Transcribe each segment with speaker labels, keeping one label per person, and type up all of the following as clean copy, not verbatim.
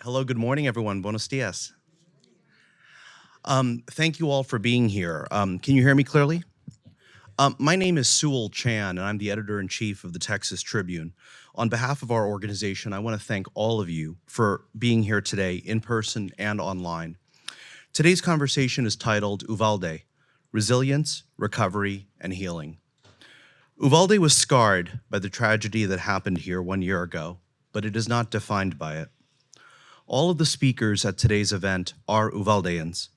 Speaker 1: Hello, good morning, everyone. Buenos dias. Thank you all for being here. Can you hear me clearly? My name is Sewell Chan, and I'm the editor-in-chief of the Texas Tribune. On behalf of our organization, I want to thank all of you for being here today, in person and online. Today's conversation is titled Uvalde, Resilience, Recovery, and Healing. Uvalde was scarred by the tragedy that happened here 1 year ago, but it is not defined by it. All of the speakers at today's event are Uvaldeans,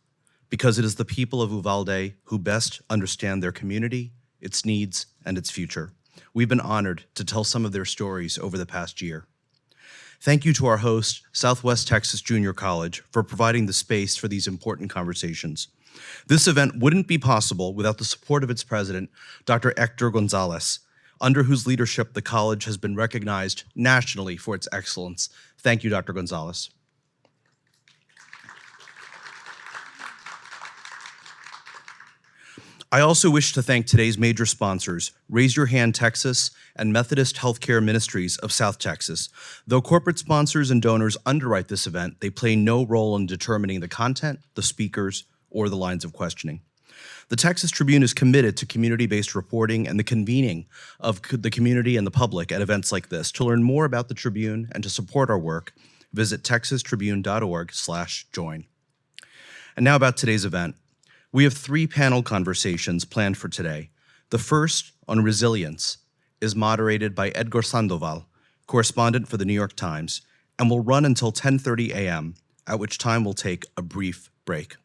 Speaker 1: because it is the people of Uvalde who best understand their community, its needs, and its future. We've been honored to tell some of their stories over the past year. Thank you to our host, Southwest Texas Junior College, for providing the space for these important conversations. This event wouldn't be possible without the support of its president, Dr. Hector Gonzalez, under whose leadership the college has been recognized nationally for its excellence. Thank you, Dr. Gonzalez. I also wish to thank today's major sponsors, Raise Your Hand Texas and Methodist Healthcare Ministries of South Texas. Though corporate sponsors and donors underwrite this event, they play no role in determining the content, the speakers, or the lines of questioning. The Texas Tribune is committed to community-based reporting and the convening of the community and the public at events like this. To learn more about the Tribune and to support our work, visit texastribune.org/join. And now about today's event. We have 3 panel conversations planned for today. The first, on resilience, is moderated by Edgar Sandoval, correspondent for the New York Times, and will run until 10:30 a.m., at which time we'll take a brief break.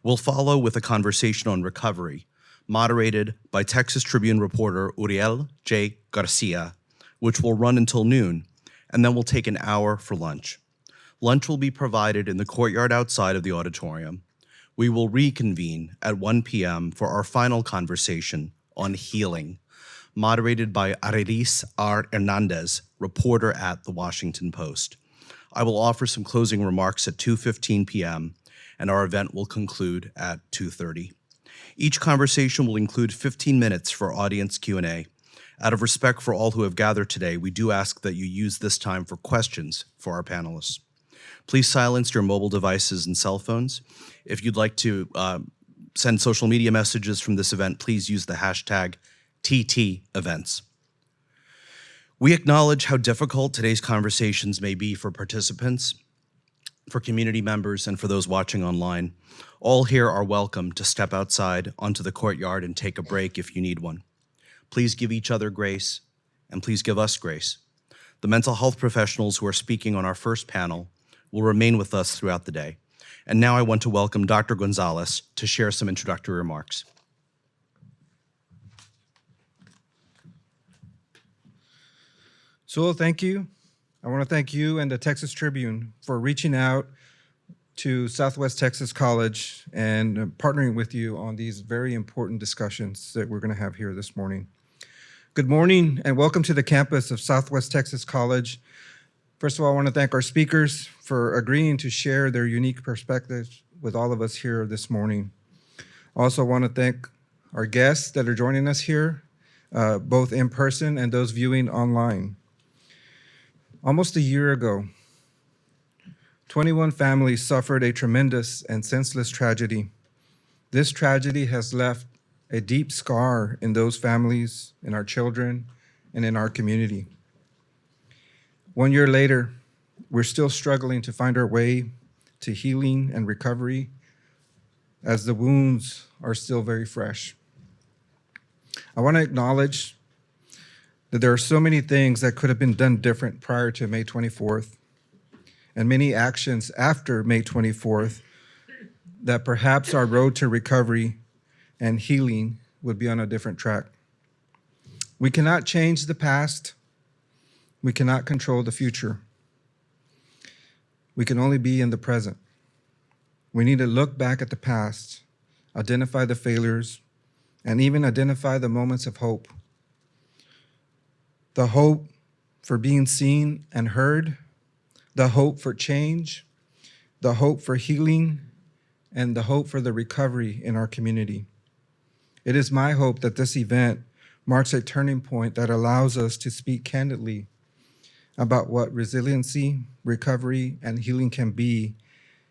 Speaker 1: We'll follow with a conversation on recovery, moderated by Texas Tribune reporter Uriel J. Garcia, which will run until noon, and then we'll take an hour for lunch. Lunch will be provided in the courtyard outside of the auditorium. We will reconvene at 1 p.m. for our final conversation on healing, moderated by Arelis R. Hernandez, reporter at The Washington Post. I will offer some closing remarks at 2:15 p.m., and our event will conclude at 2:30. Each conversation will include 15 minutes for audience Q&A. Out of respect for all who have gathered today, we do ask that you use this time for questions for our panelists. Please silence your mobile devices and cell phones. If you'd like to send social media messages from this event, please use the hashtag #TTEvents. We acknowledge how difficult today's conversations may be for participants, for community members, and for those watching online. All here are welcome to step outside onto the courtyard and take a break if you need one. Please give each other grace, and please give us grace. The mental health professionals who are speaking on our first panel will remain with us throughout the day. And now I want to welcome Dr. Gonzalez to share some introductory remarks.
Speaker 2: So thank you. I want to thank you and the Texas Tribune for reaching out to Southwest Texas College and partnering with you on these very important discussions that we're going to have here this morning. Good morning and welcome to the campus of Southwest Texas College. First of all, I want to thank our speakers for agreeing to share their unique perspectives with all of us here this morning. Also want to thank our guests that are joining us here, both in person and those viewing online. Almost a year ago, 21 families suffered a tremendous and senseless tragedy. This tragedy has left a deep scar in those families, in our children, and in our community. 1 year later, we're still struggling to find our way to healing and recovery as the wounds are still very fresh. I want to acknowledge that there are so many things that could have been done different prior to May 24th, and many actions after May 24th that perhaps our road to recovery and healing would be on a different track. We cannot change the past. We cannot control the future. We can only be in the present. We need to look back at the past, identify the failures, and even identify the moments of hope. The hope for being seen and heard, the hope for change, the hope for healing, and the hope for the recovery in our community. It is my hope that this event marks a turning point that allows us to speak candidly about what resiliency, recovery, and healing can be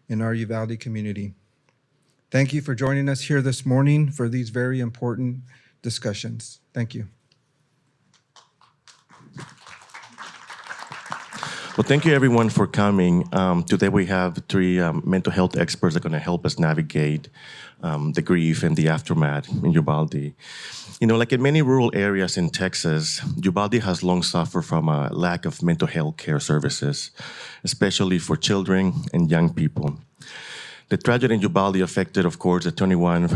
Speaker 2: in our Uvalde community. Thank you for joining us here this morning for these very important discussions. Thank you.
Speaker 3: Well, thank you everyone for coming. Today we have three mental health experts that are going to help us navigate the grief and the aftermath in Uvalde. You know, like in many rural areas in Texas, Uvalde has long suffered from a lack of mental health care services, especially for children and young people. The tragedy in Uvalde affected, of course, the 21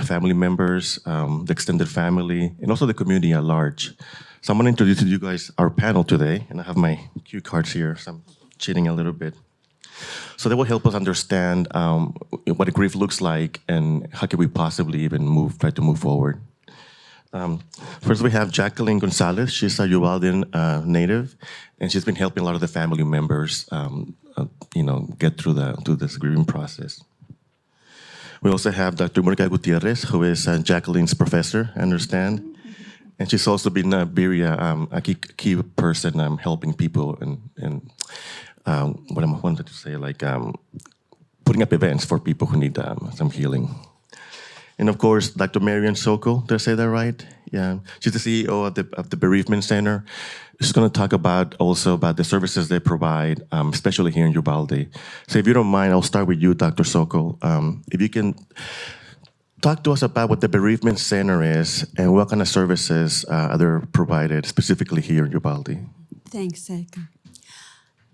Speaker 3: family members, the extended family, and also the community at large. So I'm going to introduce to you guys our panel today, and I have my cue cards here, so I'm cheating a little bit. So that will help us understand what grief looks like and how can we possibly even try to move forward. First, we have Jacqueline Gonzalez. She's a Uvaldean native, and she's been helping a lot of the family members, get through this grieving process. We also have Dr. Mónica Gutierrez, who is Jacqueline's professor, I understand. And she's also been a key person helping people and what I wanted to say, putting up events for people who need some healing. And of course, Dr. Marian Sokol, did I say that right? Yeah, she's the CEO of the Bereavement Center. She's going to talk about the services they provide, especially here in Uvalde. So if you don't mind, I'll start with you, Dr. Sokol. If you can talk to us about what the Bereavement Center is and what kind of services are provided specifically here in Uvalde.
Speaker 4: Thanks, Edgar.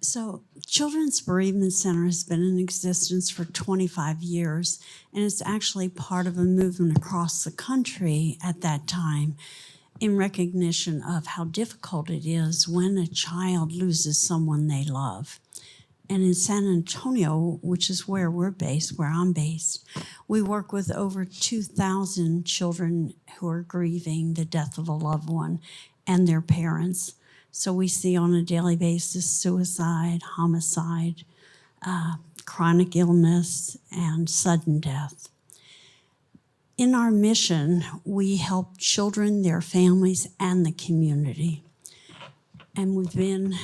Speaker 4: So, Children's Bereavement Center has been in existence for 25 years, and it's actually part of a movement across the country at that time in recognition of how difficult it is when a child loses someone they love. And in San Antonio, which is where I'm based, we work with over 2,000 children who are grieving the death of a loved one and their parents. So we see on a daily basis suicide, homicide, chronic illness, and sudden death. In our mission, we help children, their families, and the community. And we've been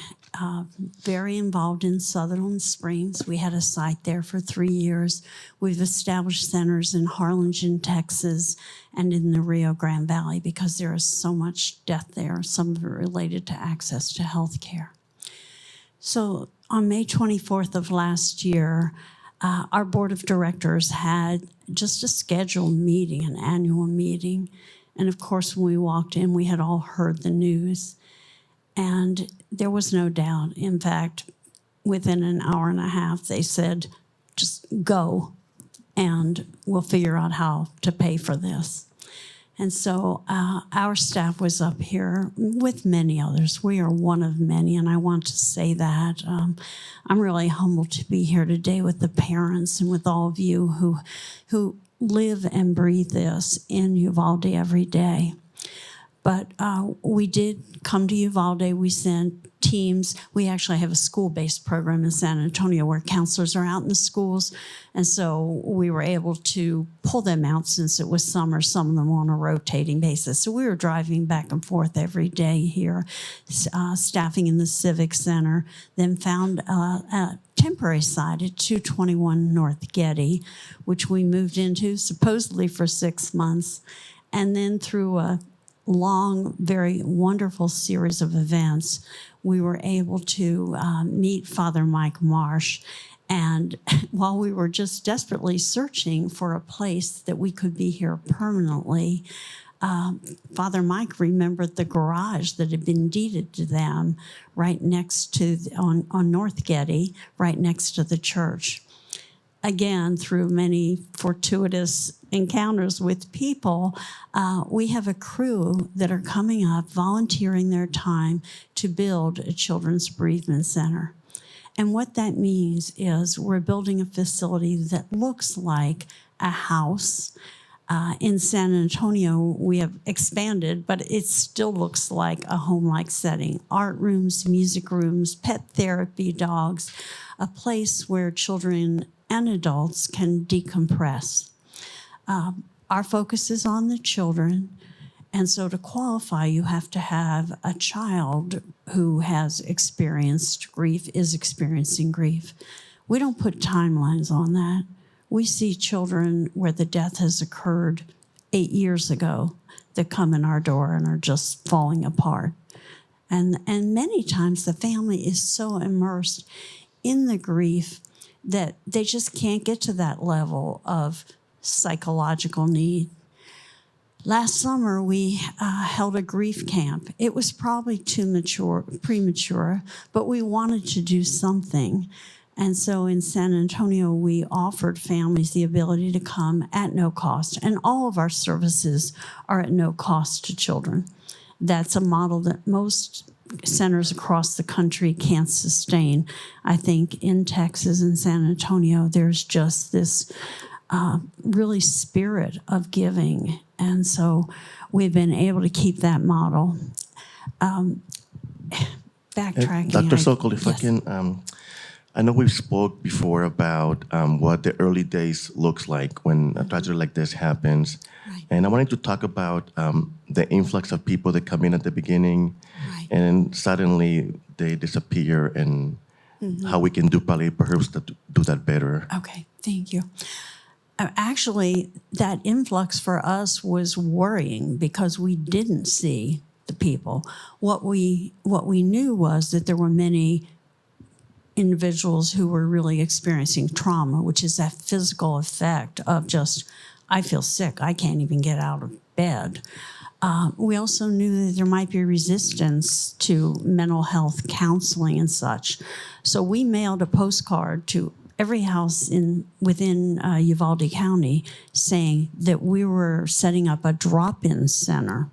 Speaker 4: very involved in Sutherland Springs. We had a site there for 3 years. We've established centers in Harlingen, Texas, and in the Rio Grande Valley because there is so much death there, some of it related to access to health care. So on May 24th of last year, our board of directors had just a scheduled meeting, an annual meeting. And of course, when we walked in, we had all heard the news. And there was no doubt. In fact, within an hour and a half, they said, just go, and we'll figure out how to pay for this. And so our staff was up here with many others. We are one of many, and I want to say that. I'm really humbled to be here today with the parents and with all of you who live and breathe this in Uvalde every day. But we did come to Uvalde. We sent teams. We actually have a school-based program in San Antonio where counselors are out in the schools. And so we were able to pull them out since it was summer, some of them on a rotating basis. So we were driving back and forth every day here, staffing in the Civic Center, then found a temporary site at 221 North Getty, which we moved into supposedly for 6 months. And then through a long, very wonderful series of events, we were able to meet Father Mike Marsh. And while we were just desperately searching for a place that we could be here permanently, Father Mike remembered the garage that had been deeded to them right next to, on North Getty, right next to the church. Again, through many fortuitous encounters with people, we have a crew that are coming up, volunteering their time to build a children's bereavement center. And what that means is we're building a facility that looks like a house. In San Antonio, we have expanded, but it still looks like a home-like setting. Art rooms, music rooms, pet therapy, dogs, a place where children and adults can decompress. Our focus is on the children, And so to qualify, you have to have a child who has experienced grief, is experiencing grief. We don't put timelines on that. We see children where the death has occurred 8 years ago that come in our door and are just falling apart. And many times the family is so immersed in the grief that they just can't get to that level of psychological need. Last summer, we held a grief camp. It was probably premature, but we wanted to do something. And so in San Antonio, we offered families the ability to come at no cost. And all of our services are at no cost to children. That's a model that most centers across the country can't sustain. I think in Texas and San Antonio, there's just this really spirit of giving. And so we've been able to keep that model. Backtracking.
Speaker 3: Dr. Sokol, if I
Speaker 4: yes.
Speaker 3: can, I know we've spoke before about what the early days looks like when a tragedy like this happens.
Speaker 4: Right.
Speaker 3: And I wanted to talk about the influx of people that come in at the beginning,
Speaker 4: Right.
Speaker 3: and suddenly they disappear, and how we can do perhaps to do that better.
Speaker 4: Okay, thank you. Actually, that influx for us was worrying because we didn't see the people. What we knew was that there were many individuals who were really experiencing trauma, which is that physical effect of just, I feel sick, I can't even get out of bed. We also knew that there might be resistance to mental health counseling and such. So we mailed a postcard to every house within Uvalde County saying that we were setting up a drop-in center.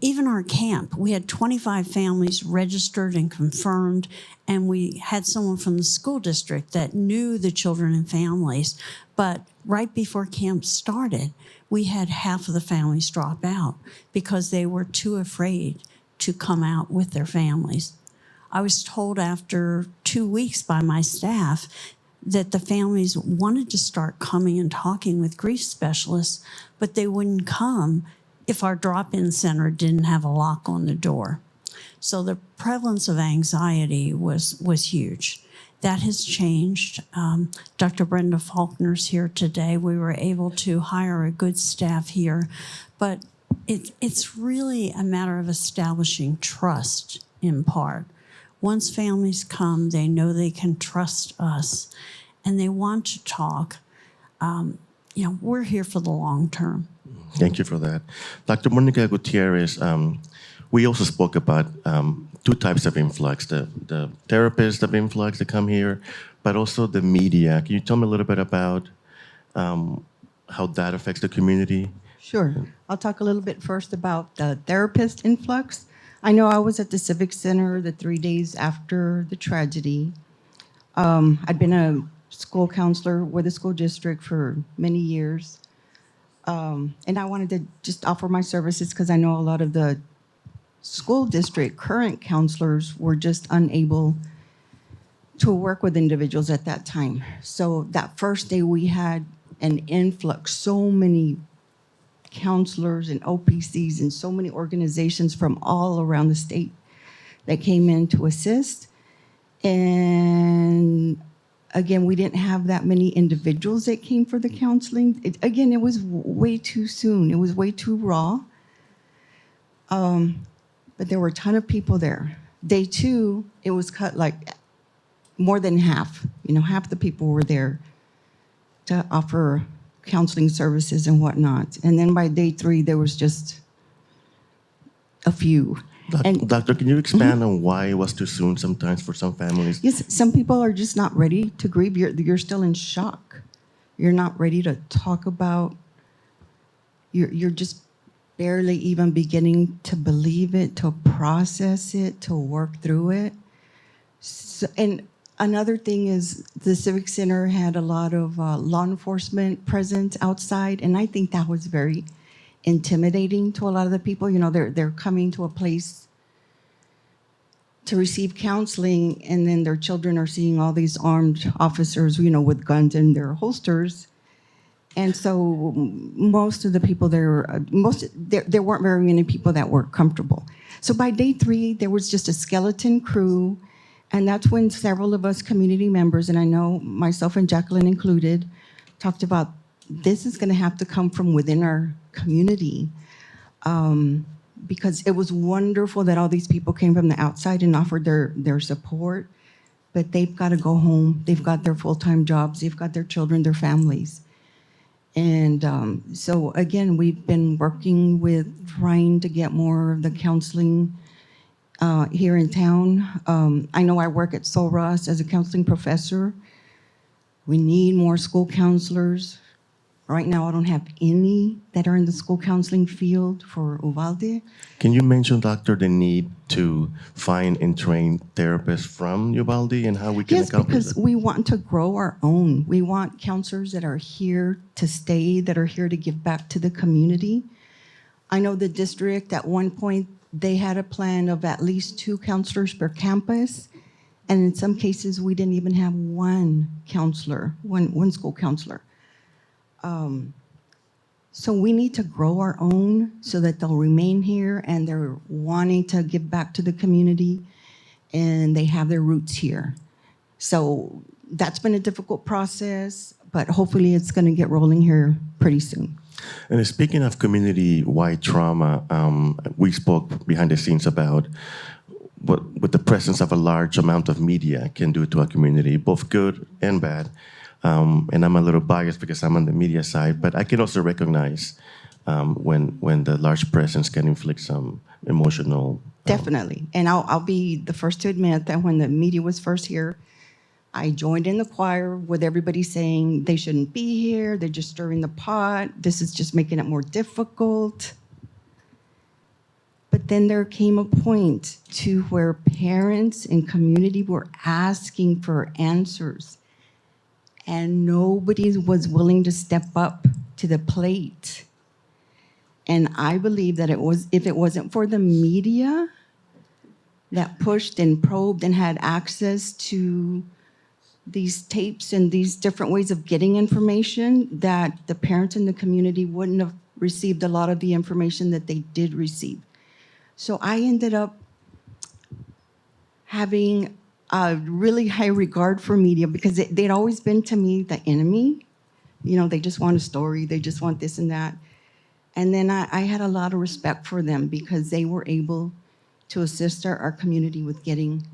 Speaker 4: Even our camp, we had 25 families registered and confirmed, and we had someone from the school district that knew the children and families. But right before camp started, we had half of the families drop out because they were too afraid to come out with their families. I was told after 2 weeks by my staff that the families wanted to start coming and talking with grief specialists, but they wouldn't come if our drop-in center didn't have a lock on the door. So the prevalence of anxiety was huge. That has changed. Dr. Brenda Faulkner's here today. We were able to hire a good staff here, but it's really a matter of establishing trust in part. Once families come, they know they can trust us, and they want to talk. We're here for the long term.
Speaker 3: Thank you for that. Dr. Monica Gutierrez, we also spoke about two types of influx, the therapists of influx that come here, but also the media. Can you tell me a little bit about how that affects the community?
Speaker 5: Sure. I'll talk a little bit first about the therapist influx. I know I was at the Civic Center the 3 days after the tragedy. I'd been a school counselor with the school district for many years. And I wanted to just offer my services because I know a lot of the school district current counselors were just unable to work with individuals at that time. So that first day we had an influx, so many counselors and OPCs and so many organizations from all around the state that came in to assist. And again, we didn't have that many individuals that came for the counseling. It was way too soon. It was way too raw. But there were a ton of people there. Day two, it was cut like more than half. Half the people were there to offer counseling services and whatnot. And then by day three, there was just a few.
Speaker 3: Doctor, can you expand on why it was too soon sometimes for some families?
Speaker 5: Yes, some people are just not ready to grieve. You're still in shock. You're not ready to talk about. You're just barely even beginning to believe it, to process it, to work through it. So, and another thing is the Civic Center had a lot of law enforcement presence outside, and I think that was very intimidating to a lot of the people. They're coming to a place to receive counseling, and then their children are seeing all these armed officers, with guns in their holsters, And so most of the people there, there weren't very many people that were comfortable. So by day 3, there was just a skeleton crew, and that's when several of us community members, and I know myself and Jacqueline included, talked about this is going to have to come from within our community, because it was wonderful that all these people came from the outside and offered their support, but they've got to go home. They've got their full-time jobs. They've got their children, their families. And so again, we've been working with trying to get more of the counseling here in town. I know I work at Sol Ross as a counseling professor. We need more school counselors. Right now, I don't have any that are in the school counseling field for Uvalde.
Speaker 3: Can you mention, Doctor, the need to find and train therapists from Uvalde and how we can
Speaker 5: Yes,
Speaker 3: accomplish
Speaker 5: because
Speaker 3: that?
Speaker 5: we want to grow our own. We want counselors that are here to stay, that are here to give back to the community. I know the district, at one point, they had a plan of at least 2 counselors per campus. And in some cases, we didn't even have one counselor, one school counselor. So we need to grow our own so that they'll remain here and they're wanting to give back to the community and they have their roots here. So that's been a difficult process, but hopefully it's going to get rolling here pretty soon.
Speaker 3: And speaking of community-wide trauma, we spoke behind the scenes about what the presence of a large amount of media can do to a community, both good and bad. And I'm a little biased because I'm on the media side, but I can also recognize when the large presence can inflict some emotional.
Speaker 5: Definitely. And I'll be the first to admit that when the media was first here, I joined in the choir with everybody saying they shouldn't be here, they're just stirring the pot, this is just making it more difficult. But then there came a point to where parents and community were asking for answers, and nobody was willing to step up to the plate. And I believe that if it wasn't for the media that pushed and probed and had access to these tapes and these different ways of getting information, that the parents in the community wouldn't have received a lot of the information that they did receive. So I ended up having a really high regard for media because they'd always been to me the enemy. You know, they just want a story, they just want this and that. And then I had a lot of respect for them because they were able to assist our community with getting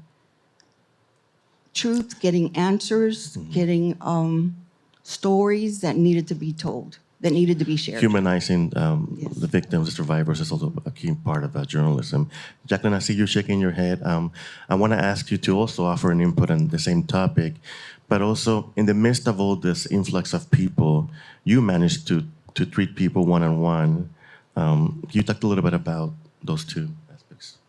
Speaker 5: truth, getting answers, getting stories that needed to be told, that needed to be shared.
Speaker 3: Humanizing
Speaker 5: Yes.
Speaker 3: the victims, the survivors is also a key part of journalism. Jacqueline, I see you shaking your head. I want to ask you to also offer an input on the same topic, but also in the midst of all this influx of people, you managed to treat people one-on-one. Can you talk a little bit about those two aspects?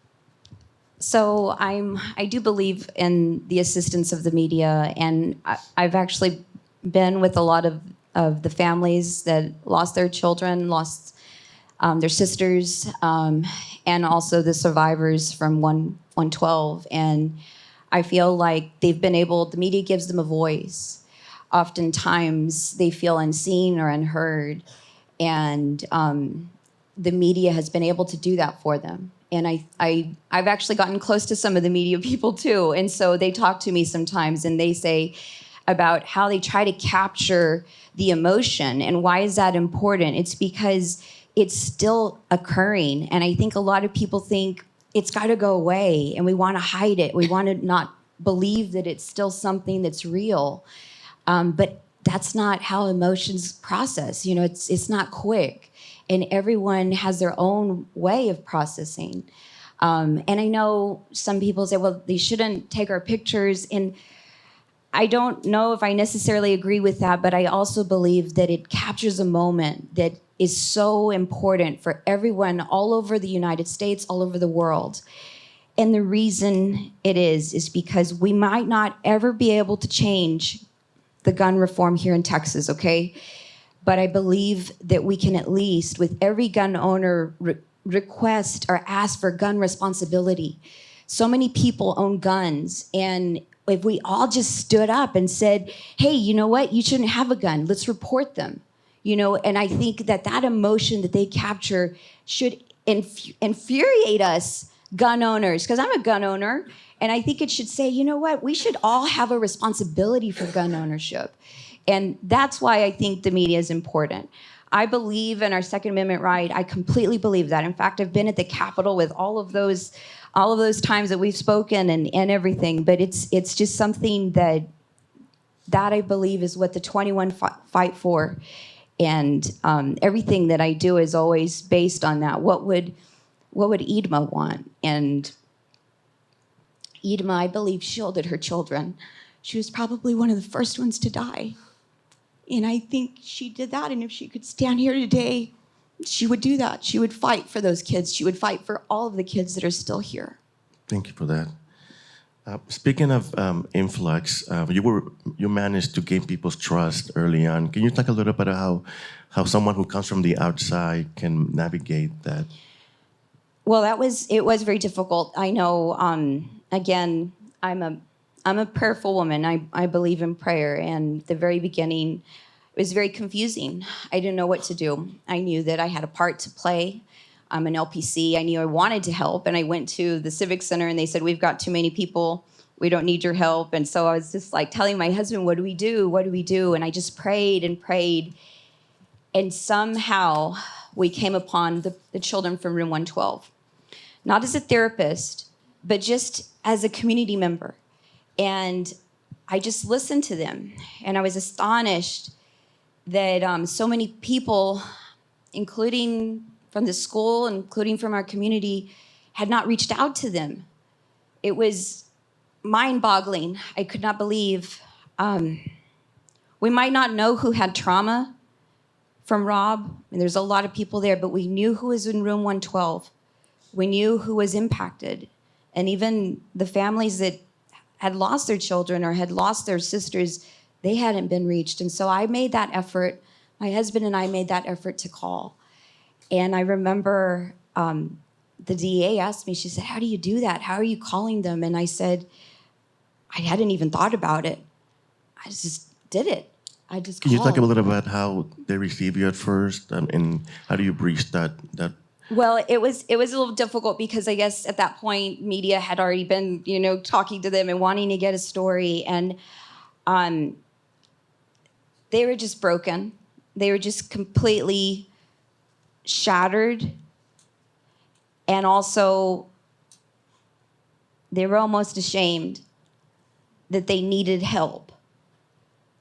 Speaker 6: So I do believe in the assistance of the media, and I've actually been with a lot of the families that lost their children, lost their sisters, and also the survivors from 112. And I feel like they've been able, the media gives them a voice. Oftentimes they feel unseen or unheard, and the media has been able to do that for them. And I've actually gotten close to some of the media people too, and so they talk to me sometimes and they say about how they try to capture the emotion. And why is that important? It's because it's still occurring, and I think a lot of people think it's got to go away, and we want to hide it. We want to not believe that it's still something that's real. But that's not how emotions process. You know, it's not quick, and everyone has their own way of processing. And I know some people say, well, they shouldn't take our pictures, and I don't know if I necessarily agree with that, but I also believe that it captures a moment that is so important for everyone all over the United States, all over the world. And the reason it is because we might not ever be able to change the gun reform here in Texas, okay? But I believe that we can at least, with every gun owner, request or ask for gun responsibility. So many people own guns, and if we all just stood up and said, hey, you know what? You shouldn't have a gun. Let's report them. And I think that emotion that they capture should infuriate us gun owners, because I'm a gun owner, and I think it should say, you know what, we should all have a responsibility for gun ownership. And that's why I think the media is important. I believe in our Second Amendment right. I completely believe that. In fact, I've been at the Capitol with all of those times that we've spoken and everything. But it's just something that I believe is what the 21 fight for. And everything that I do is always based on that. What would Edma want? And Edma, I believe, shielded her children. She was probably one of the first ones to die. And I think she did that. And if she could stand here today, she would do that. She would fight for those kids. She would fight for all of the kids that are still here.
Speaker 3: Thank you for that. Speaking of influx, you managed to gain people's trust early on. Can you talk a little bit about how someone who comes from the outside can navigate that?
Speaker 6: Well, it was very difficult. I know. Again, I'm a prayerful woman. I believe in prayer. And the very beginning, it was very confusing. I didn't know what to do. I knew that I had a part to play. I'm an LPC. I knew I wanted to help. And I went to the Civic Center and they said, we've got too many people. We don't need your help. And so I was just like telling my husband, what do we do? What do we do? And I just prayed and prayed. And somehow we came upon the children from room 112. Not as a therapist, but just as a community member. And I just listened to them. And I was astonished that so many people, including from the school, including from our community, had not reached out to them. It was mind-boggling. I could not believe. We might not know who had trauma from Robb, and there's a lot of people there, but we knew who was in room 112. We knew who was impacted. And even the families that had lost their children or had lost their sisters, they hadn't been reached. And so I made that effort. My husband and I made that effort to call. And I remember the DA asked me, she said, how do you do that? How are you calling them? And I said, I hadn't even thought about it. I just did it. I just
Speaker 3: Can
Speaker 6: called.
Speaker 3: you talk a little about how they receive you at first and how do you breach that?
Speaker 6: Well, it was a little difficult because I guess at that point, media had already been, talking to them and wanting to get a story. And they were just broken. They were just completely shattered. And also, they were almost ashamed that they needed help,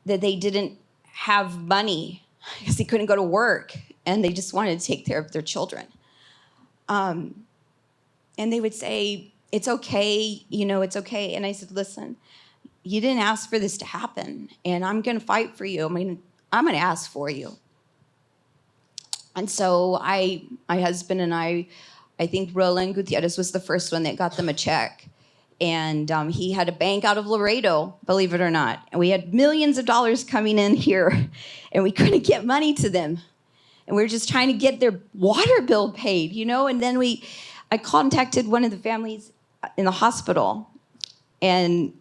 Speaker 6: that they didn't have money because they couldn't go to work, and they just wanted to take care of their children. And they would say, it's okay, it's okay. And I said, listen, you didn't ask for this to happen, and I'm going to fight for you. I mean, I'm going to ask for you. And so my husband and I think Roland Gutierrez was the first one that got them a check. And he had a bank out of Laredo, believe it or not. And we had millions of dollars coming in here, and we couldn't get money to them. And we were just trying to get their water bill paid, And then I contacted one of the families in the hospital, and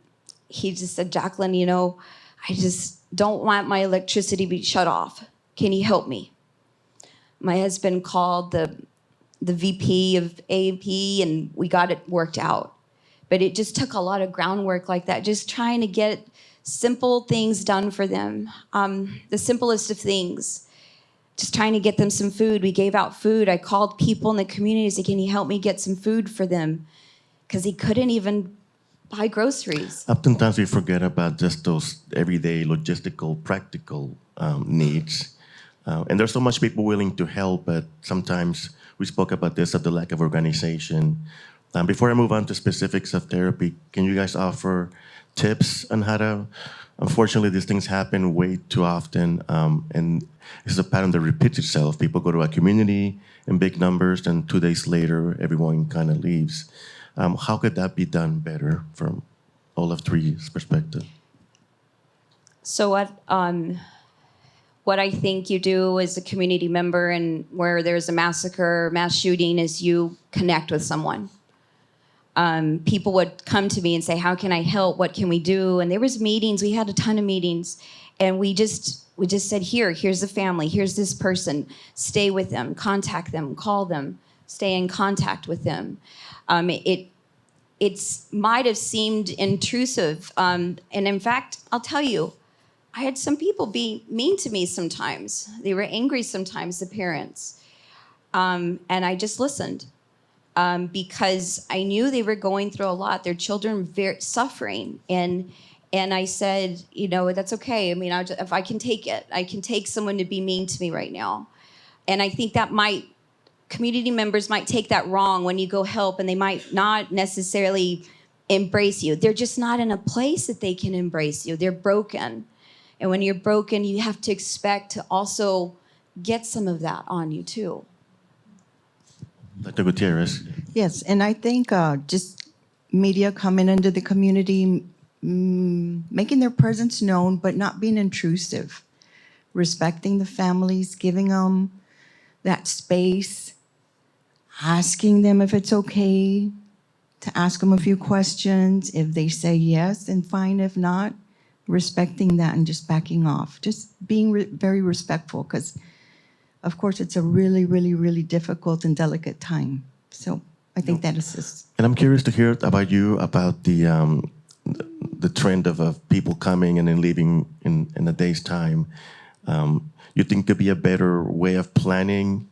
Speaker 6: he just said, Jacqueline, I just don't want my electricity to be shut off. Can you help me? My husband called the VP of A&P, and we got it worked out. But it just took a lot of groundwork like that, just trying to get simple things done for them, the simplest of things. Just trying to get them some food. We gave out food. I called people in the community and said, can you help me get some food for them? Because he couldn't even buy groceries.
Speaker 3: Oftentimes we forget about just those everyday logistical, practical needs. And there's so much people willing to help, but sometimes we spoke about this, of the lack of organization. Before I move on to specifics of therapy, can you guys offer tips on how to, unfortunately, these things happen way too often, and it's a pattern that repeats itself. People go to a community in big numbers, and 2 days later, everyone kind of leaves. How could that be done better from all of three's perspective?
Speaker 6: So what I think you do as a community member, and where there's a massacre, mass shooting, is you connect with someone. People would come to me and say, how can I help? What can we do? And there was meetings. We had a ton of meetings. And we just we just said, here's the family, here's this person, stay with them, contact them, call them, stay in contact with them. It might have seemed intrusive. And in fact, I'll tell you, I had some people be mean to me sometimes. They were angry sometimes, the parents. And I just listened because I knew they were going through a lot. Their children very suffering. And I said, that's okay. I mean, if I can take it, I can take someone to be mean to me right now. And I think that community members might take that wrong when you go help, and they might not necessarily embrace you. They're just not in a place that they can embrace you. They're broken. And when you're broken, you have to expect to also get some of that on you too.
Speaker 3: Dr. Gutierrez.
Speaker 5: Yes, and I think just media coming into the community, making their presence known, but not being intrusive, respecting the families, giving them that space, asking them if it's okay to ask them a few questions. If they say yes, then fine. If not, respecting that and just backing off. Just being very respectful, because, of course, it's a really, really, really difficult and delicate time. So I think that assists.
Speaker 3: And I'm curious to hear about you about the trend of people coming and then leaving in a day's time. You think could be a better way of planning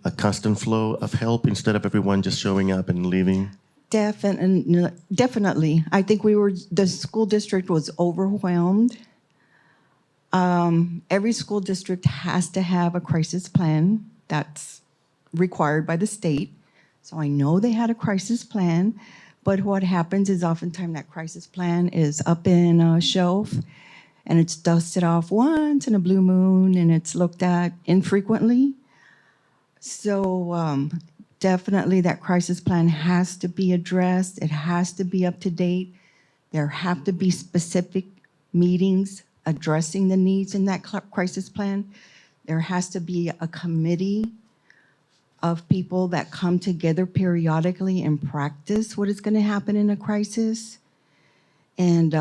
Speaker 3: a constant flow of help instead of everyone just showing up and leaving?
Speaker 5: Definitely. I think the school district was overwhelmed. Every school district has to have a crisis plan. That's required by the state. So I know they had a crisis plan, but what happens is oftentimes that crisis plan is up in a shelf and it's dusted off once in a blue moon and it's looked at infrequently. So definitely that crisis plan has to be addressed. It has to be up to date. There have to be specific meetings addressing the needs in that crisis plan. There has to be a committee of people that come together periodically and practice what is going to happen in a crisis. And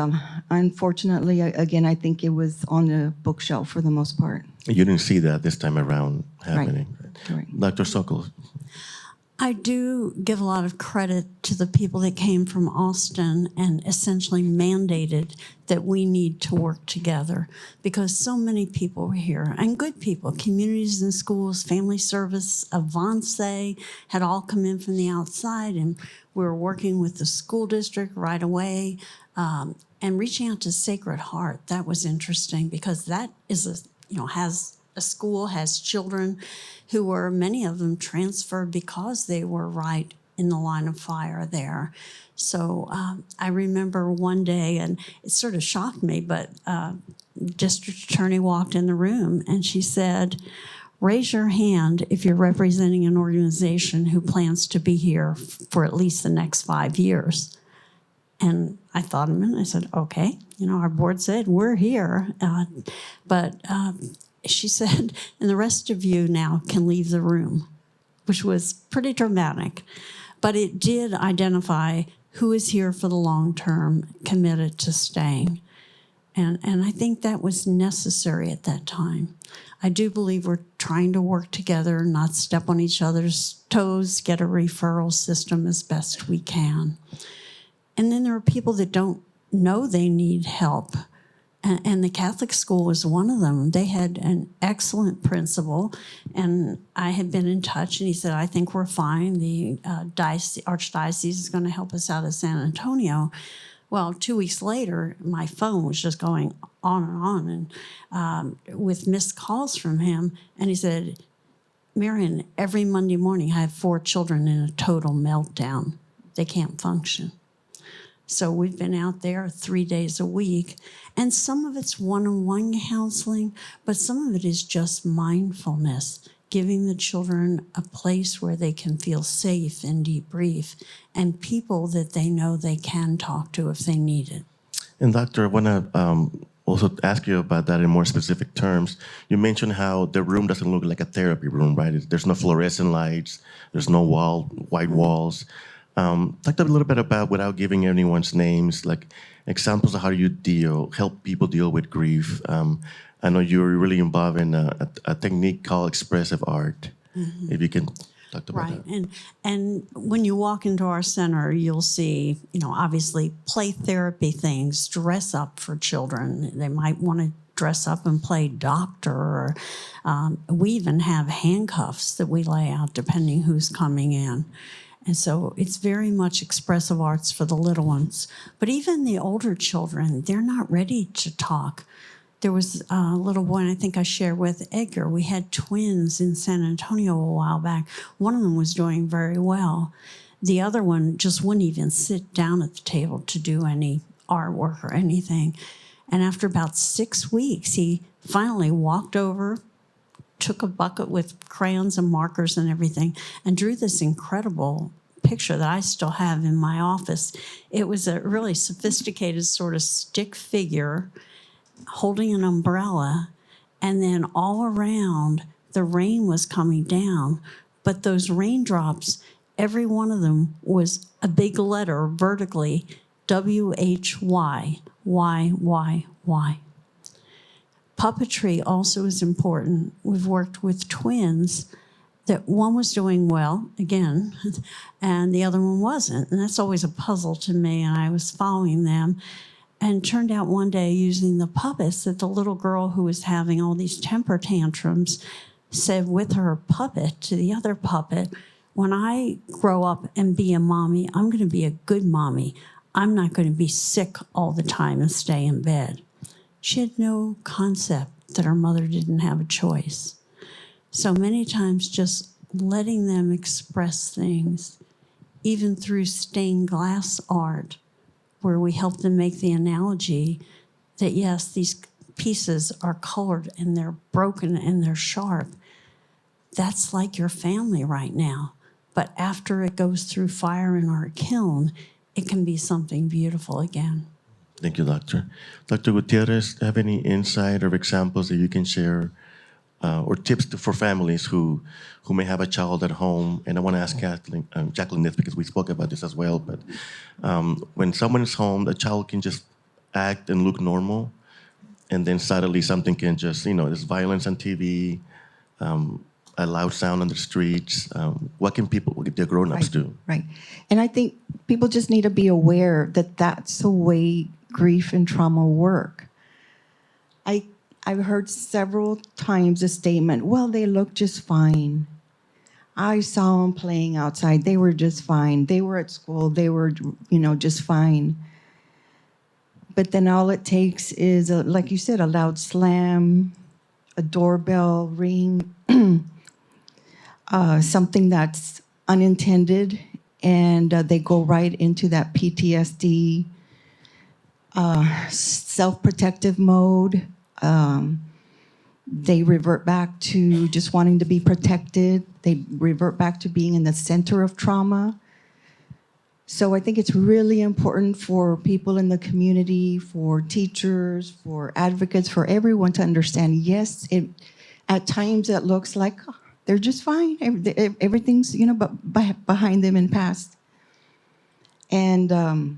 Speaker 5: unfortunately, again, I think it was on the bookshelf for the most part.
Speaker 3: You didn't see that this time around happening.
Speaker 5: Right.
Speaker 3: Dr. Sokol.
Speaker 4: I do give a lot of credit to the people that came from Austin and essentially mandated that we need to work together, because so many people were here, and good people, communities and schools, family service, Avance had all come in from the outside, and we were working with the school district right away and reaching out to Sacred Heart. That was interesting because that is has a school, has children who were, many of them transferred because they were right in the line of fire there. So I remember one day, and it sort of shocked me, but district attorney walked in the room and she said, raise your hand if you're representing an organization who plans to be here for at least the next 5 years. And I thought a minute, I said, okay, our board said we're here. But she said, and the rest of you now can leave the room, which was pretty dramatic. But it did identify who is here for the long term, committed to staying. And I think that was necessary at that time. I do believe we're trying to work together, not step on each other's toes, get a referral system as best we can. And then there are people that don't know they need help. And the Catholic school was one of them. They had an excellent principal, and I had been in touch, and he said, I think we're fine. The Archdiocese is going to help us out of San Antonio. Well, 2 weeks later, my phone was just going on and with missed calls from him. And he said, Marion, every Monday morning I have 4 children in a total meltdown. They can't function. So we've been out there 3 days a week, and some of it's one-on-one counseling, but some of it is just mindfulness, giving the children a place where they can feel safe and debrief, and people that they know they can talk to if they need it.
Speaker 3: And Doctor, I want to also ask you about that in more specific terms. You mentioned how the room doesn't look like a therapy room, right? There's no fluorescent lights, there's no white walls. Talk a little bit about, without giving anyone's names, like examples of how you help people deal with grief, I know you're really involved in a technique called expressive art. If you can talk about
Speaker 4: Right.
Speaker 3: that.
Speaker 4: And when you walk into our center, you'll see, obviously play therapy things, dress up for children. They might want to dress up and play doctor, or we even have handcuffs that we lay out depending who's coming in. And so it's very much expressive arts for the little ones. But even the older children, they're not ready to talk. There was a little boy, and I think I shared with Edgar, we had twins in San Antonio a while back. One of them was doing very well. The other one just wouldn't even sit down at the table to do any artwork or anything. And after about 6 weeks, he finally walked over, took a bucket with crayons and markers and everything, and drew this incredible picture that I still have in my office. It was a really sophisticated sort of stick figure holding an umbrella, and then all around the rain was coming down, but those raindrops, every one of them was a big letter vertically, WHY, Y. Puppetry also is important. We've worked with twins that one was doing well, again, and the other one wasn't, and that's always a puzzle to me, and I was following them. And turned out one day using the puppets that the little girl who was having all these temper tantrums said with her puppet to the other puppet, when I grow up and be a mommy, I'm going to be a good mommy. I'm not going to be sick all the time and stay in bed. She had no concept that her mother didn't have a choice. So many times just letting them express things, even through stained glass art, where we help them make the analogy that, yes, these pieces are colored and they're broken and they're sharp. That's like your family right now. But after it goes through fire in our kiln, it can be something beautiful again.
Speaker 3: Thank you, Doctor. Dr. Gutierrez, do you have any insight or examples that you can share or tips for families who may have a child at home? And I want to ask Jacqueline this because we spoke about this as well. But when someone is home, the child can just act and look normal, and then suddenly something can just, there's violence on TV, a loud sound on the streets. What can the grown-ups do?
Speaker 5: Right. And I think people just need to be aware that that's the way grief and trauma work. I've heard several times a statement, well, they look just fine. I saw them playing outside. They were just fine. They were at school. They were, just fine. But then all it takes is, like you said, a loud slam, a doorbell ring, something that's unintended, and they go right into that PTSD, self-protective mode. They revert back to just wanting to be protected. They revert back to being in the center of trauma. So I think it's really important for people in the community, for teachers, for advocates, for everyone to understand, yes, at times it looks like they're just fine. Everything's, behind them and past. And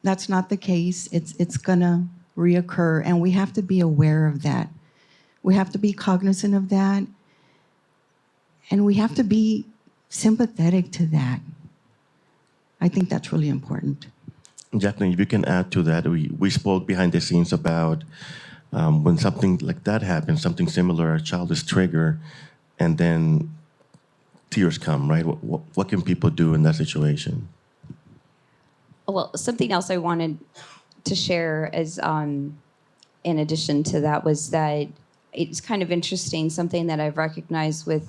Speaker 5: that's not the case. It's gonna reoccur, and we have to be aware of that. We have to be cognizant of that, and we have to be sympathetic to that. I think that's really important.
Speaker 3: Jacqueline, if you can add to that, we spoke behind the scenes about when something like that happens, something similar, a child is triggered, and then tears come, right? What can people do in that situation?
Speaker 6: Well, something else I wanted to share as in addition to that was that it's kind of interesting. Something that I've recognized with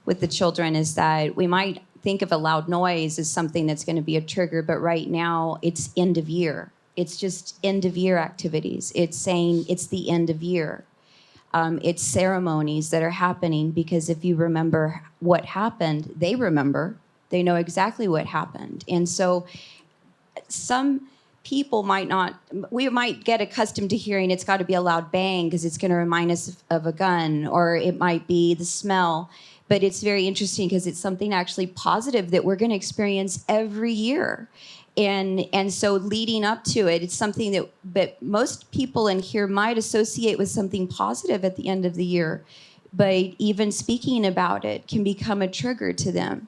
Speaker 6: the children is that we might think of a loud noise as something that's going to be a trigger, but right now it's end of year. It's just end of year activities. It's saying it's the end of year. It's ceremonies that are happening because if you remember what happened, they remember. They know exactly what happened. And so some people we might get accustomed to hearing it's got to be a loud bang because it's going to remind us of a gun, or it might be the smell. But it's very interesting because it's something actually positive that we're going to experience every year. And so leading up to it, it's something that most people in here might associate with something positive at the end of the year. But even speaking about it can become a trigger to them.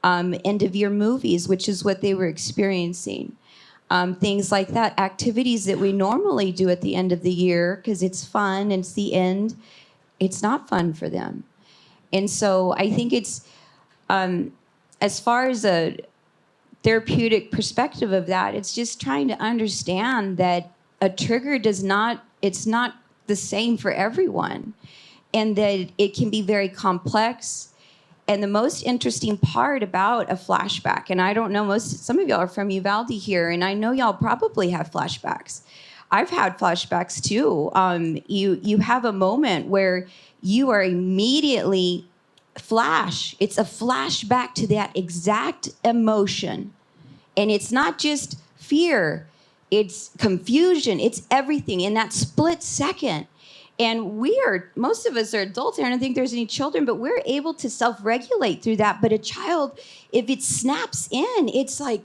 Speaker 6: End of year movies, which is what they were experiencing. Things like that, activities that we normally do at the end of the year because it's fun and it's the end, it's not fun for them. And so I think it's, as far as a therapeutic perspective of that, it's just trying to understand that a trigger it's not the same for everyone, and that it can be very complex. And the most interesting part about a flashback, and I don't know, some of y'all are from Uvalde here, and I know y'all probably have flashbacks. I've had flashbacks too. You have a moment where you are immediately it's a flashback to that exact emotion. And it's not just fear, it's confusion, it's everything in that split second. And most of us are adults here, and I don't think there's any children, but we're able to self-regulate through that. But a child, if it snaps in, it's like,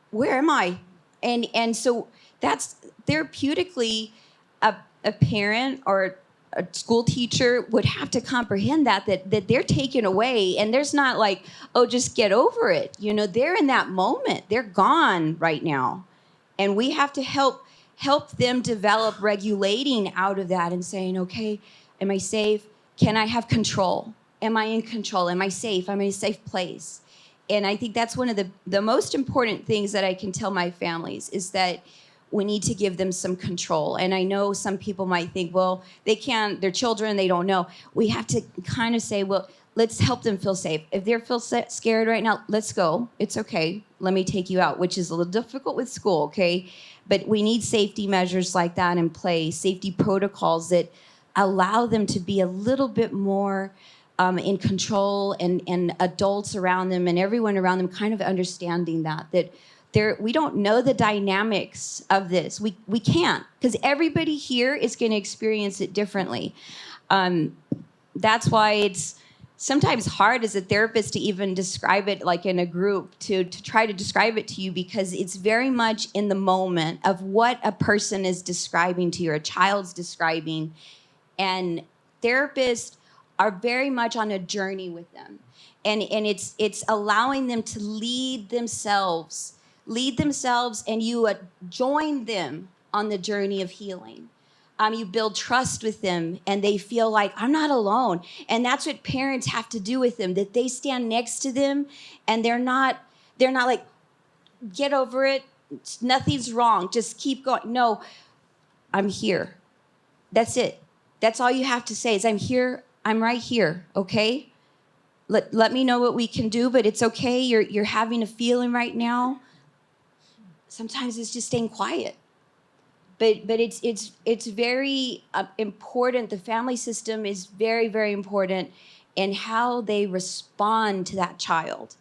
Speaker 6: where am I? And so that's therapeutically a parent or a school teacher would have to comprehend that they're taken away, and there's not like, oh, just get over it. They're in that moment. They're gone right now. And we have to help them develop regulating out of that and saying, okay, am I safe? Can I have control? Am I in control? Am I safe? I'm in a safe place. And I think that's one of the most important things that I can tell my families is that we need to give them some control. And I know some people might think, well, they can't, they're children, they don't know. We have to kind of say, well, let's help them feel safe. If they feel scared right now, let's go. It's okay. Let me take you out, which is a little difficult with school, okay? But we need safety measures like that in place, safety protocols that allow them to be a little bit more in control, and adults around them and everyone around them kind of understanding that we don't know the dynamics of this. We can't, because everybody here is going to experience it differently. That's why it's sometimes hard as a therapist to even describe it like in a group, to try to describe it to you, because it's very much in the moment of what a person is describing to you, or a child's describing. And therapists are very much on a journey with them. And it's allowing them to lead themselves, and you join them on the journey of healing. You build trust with them, and they feel like, I'm not alone. And that's what parents have to do with them, that they stand next to them, and they're not like, get over it, nothing's wrong, just keep going. No, I'm here. That's it. That's all you have to say is, I'm here, I'm right here, okay? Let me know what we can do, but it's okay. You're having a feeling right now. Sometimes it's just staying quiet. But it's very important. The family system is very, very important in how they respond to that child.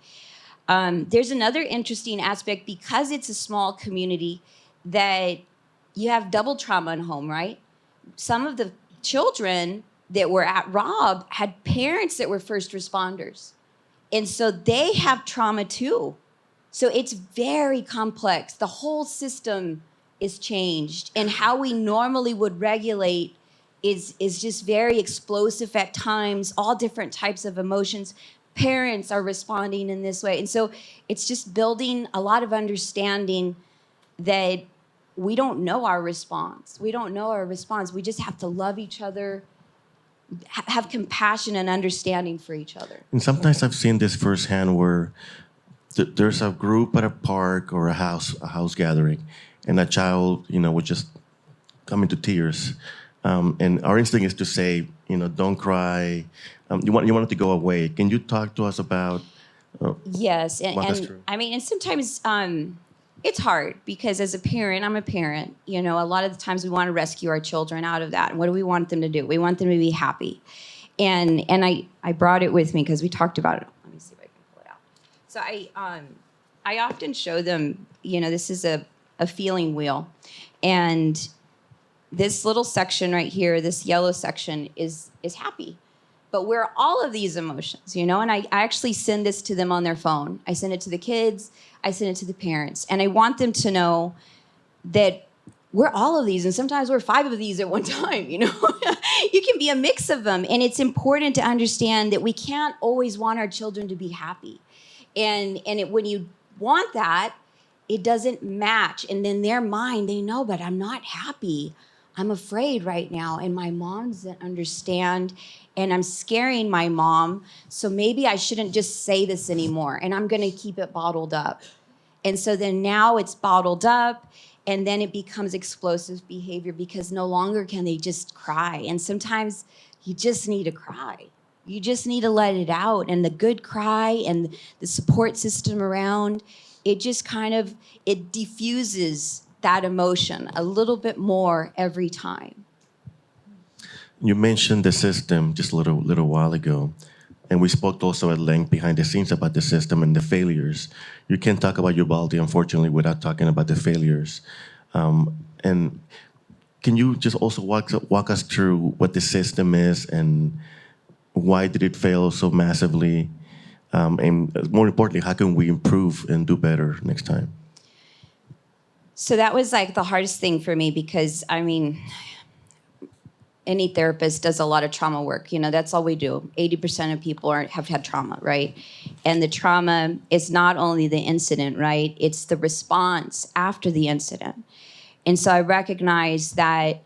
Speaker 6: There's another interesting aspect, because it's a small community, that you have double trauma in home, right? Some of the children that were at Robb had parents that were first responders. And so they have trauma too. So it's very complex. The whole system is changed, and how we normally would regulate is just very explosive at times, all different types of emotions. Parents are responding in this way. And so it's just building a lot of understanding that we don't know our response. We don't know our response. We just have to love each other, have compassion and understanding for each other.
Speaker 3: And sometimes I've seen this firsthand where there's a group at a park or a house gathering, and a child, would just come into tears. And our instinct is to say, don't cry. You want it to go away. Can you talk to us about
Speaker 6: Yes,
Speaker 3: what that's true?
Speaker 6: I mean, and sometimes it's hard, because as a parent, I'm a parent, a lot of the times we want to rescue our children out of that. And what do we want them to do? We want them to be happy. And I brought it with me because we talked about it. Let me see if I can pull it out. So I often show them, this is a feeling wheel. And this little section right here, this yellow section is happy. but we're all of these emotions, you know? And I actually send this to them on their phone. I send it to the kids, I send it to the parents. And I want them to know that we're all of these, and sometimes we're 5 of these at one time, you know? You can be a mix of them. And it's important to understand that we can't always want our children to be happy. When you want that, it doesn't match. And in their mind, they know, but I'm not happy. I'm afraid right now, and my mom doesn't understand, and I'm scaring my mom, so maybe I shouldn't just say this anymore, and I'm going to keep it bottled up. And so then now it's bottled up, and then it becomes explosive behavior because no longer can they just cry. And sometimes you just need to cry. You just need to let it out, and the good cry and the support system around, it just kind of, it diffuses that emotion a little bit more every time.
Speaker 3: You mentioned the system just a little while ago, and we spoke also at length behind the scenes about the system and the failures. You can't talk about Uvalde, unfortunately, without talking about the failures. And can you just also walk us through what the system is and why did it fail so massively? And more importantly, how can we improve and do better next time?
Speaker 6: So that was like the hardest thing for me because, I mean, any therapist does a lot of trauma work. You know, that's all we do. 80% of people have had trauma, right? And the trauma is not only the incident, right? It's the response after the incident. And so I recognize that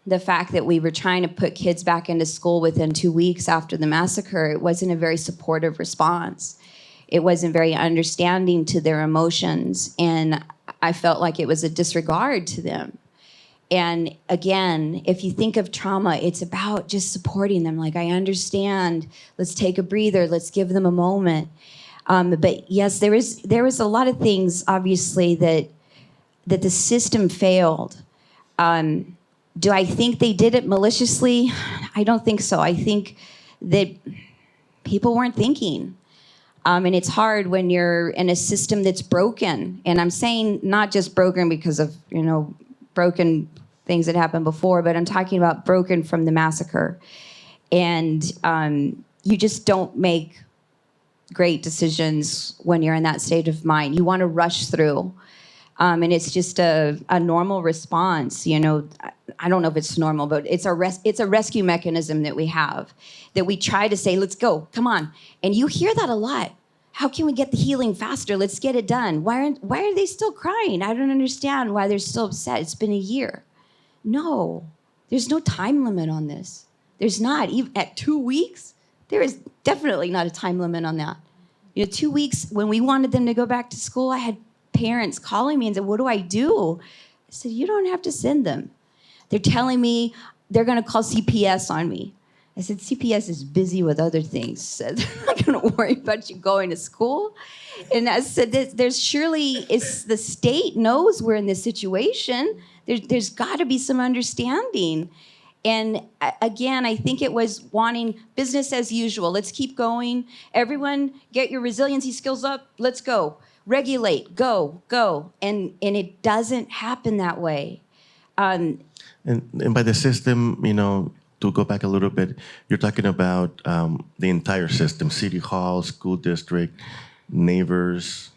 Speaker 6: the fact that we were trying to put kids back into school within 2 weeks after the massacre, it wasn't a very supportive response. It wasn't very understanding to their emotions, and I felt like it was a disregard to them. And again, if you think of trauma, it's about just supporting them. Like, I understand, let's take a breather, let's give them a moment. But yes, there was a lot of things, obviously, that the system failed. Do I think they did it maliciously? I don't think so. I think that people weren't thinking. And it's hard when you're in a system that's broken. And I'm saying not just broken because of, you know, broken things that happened before, but I'm talking about broken from the massacre. And you just don't make great decisions when you're in that state of mind. You want to rush through. And it's just a normal response, you know. I don't know if it's normal, but it's a rescue mechanism that we have, that we try to say, let's go, come on. And you hear that a lot. How can we get the healing faster? Let's get it done. Why are they still crying? I don't understand why they're still upset. It's been a year. No, there's no time limit on this. There's not. Even at 2 weeks, there is definitely not a time limit on that. You know, 2 weeks, when we wanted them to go back to school, I had parents calling me and said, what do I do? I said, you don't have to send them. They're telling me they're going to call CPS on me. I said, CPS is busy with other things. So they're not going to worry about you going to school. And I said, there's surely, the state knows we're in this situation. There's got to be some understanding. And again, I think it was wanting business as usual. Let's keep going. Everyone, get your resiliency skills up. Let's go. Regulate, go. And it doesn't happen that way.
Speaker 3: And by the system, you know, to go back a little bit, you're talking about the entire system, city hall, school district, neighbors.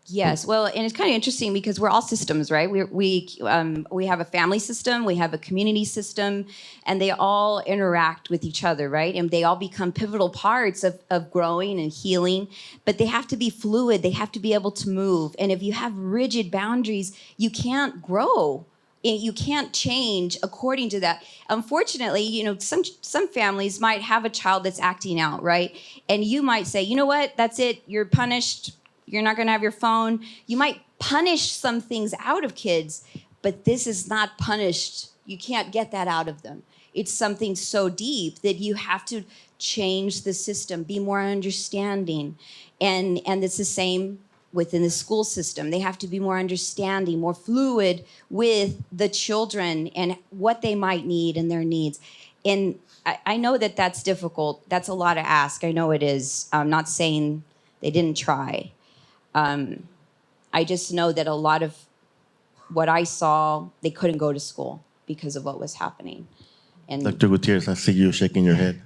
Speaker 6: Yes, well, and it's kind of interesting because we're all systems, right? We have a family system, we have a community system, and they all interact with each other, right? And they all become pivotal parts of growing and healing, but they have to be fluid, they have to be able to move. And if you have rigid boundaries, you can't grow. You can't change according to that. Unfortunately, you know, some families might have a child that's acting out, right? And you might say, you know what, that's it, you're punished. You're not going to have your phone. You might punish some things out of kids, but this is not punished. You can't get that out of them. It's something so deep that you have to change the system, be more understanding. And it's the same within the school system. They have to be more understanding, more fluid with the children and what they might need and their needs. And I know that that's difficult. That's a lot to ask. I know it is. I'm not saying they didn't try. I just know that a lot of what I saw, they couldn't go to school because of what was happening. And
Speaker 3: Dr. Gutierrez, I see you shaking your head.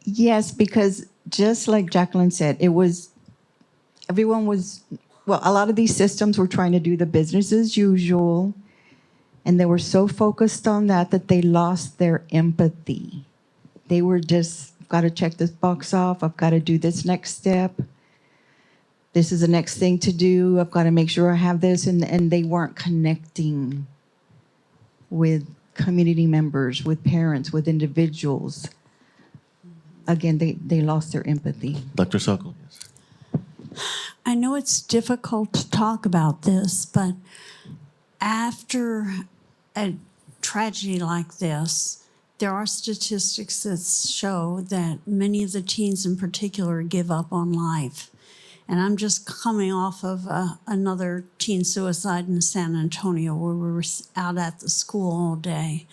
Speaker 5: Yes, because just like Jacqueline said, everyone was, well, a lot of these systems were trying to do the business as usual, and they were so focused on that they lost their empathy. They were just, got to check this box off, I've got to do this next step. This is the next thing to do, I've got to make sure I have this, and they weren't connecting with community members, with parents, with individuals. Again, they lost their empathy.
Speaker 3: Dr. Sokol, yes.
Speaker 4: I know it's difficult to talk about this, but after a tragedy like this, there are statistics that show that many of the teens in particular give up on life. And I'm just coming off of another teen suicide in San Antonio where we were out at the school all day.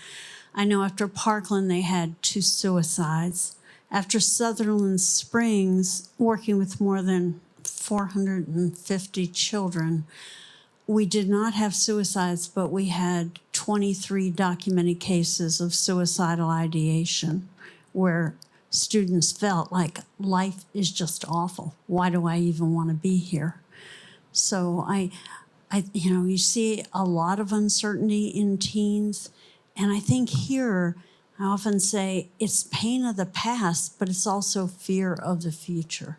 Speaker 4: I know after Parkland, they had 2 suicides. After Sutherland Springs, working with more than 450 children, we did not have suicides, but we had 23 documented cases of suicidal ideation where students felt like life is just awful. Why do I even want to be here? So you see a lot of uncertainty in teens. And I think here, I often say it's pain of the past, but it's also fear of the future.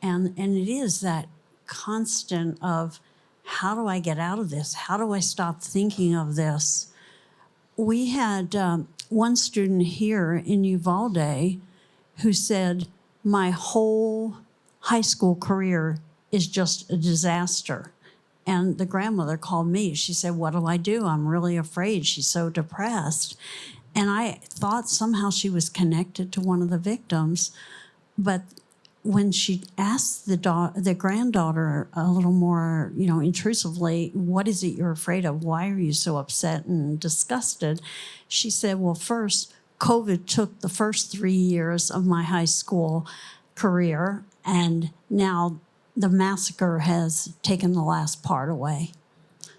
Speaker 4: And it is that constant of, how do I get out of this? How do I stop thinking of this? We had one student here in Uvalde who said, my whole high school career is just a disaster. And the grandmother called me. She said, what do I do? I'm really afraid. She's so depressed. And I thought somehow she was connected to one of the victims. But when she asked the granddaughter a little more, intrusively, what is it you're afraid of? Why are you so upset and disgusted? She said, well, first, COVID took the first 3 years of my high school career, and now the massacre has taken the last part away.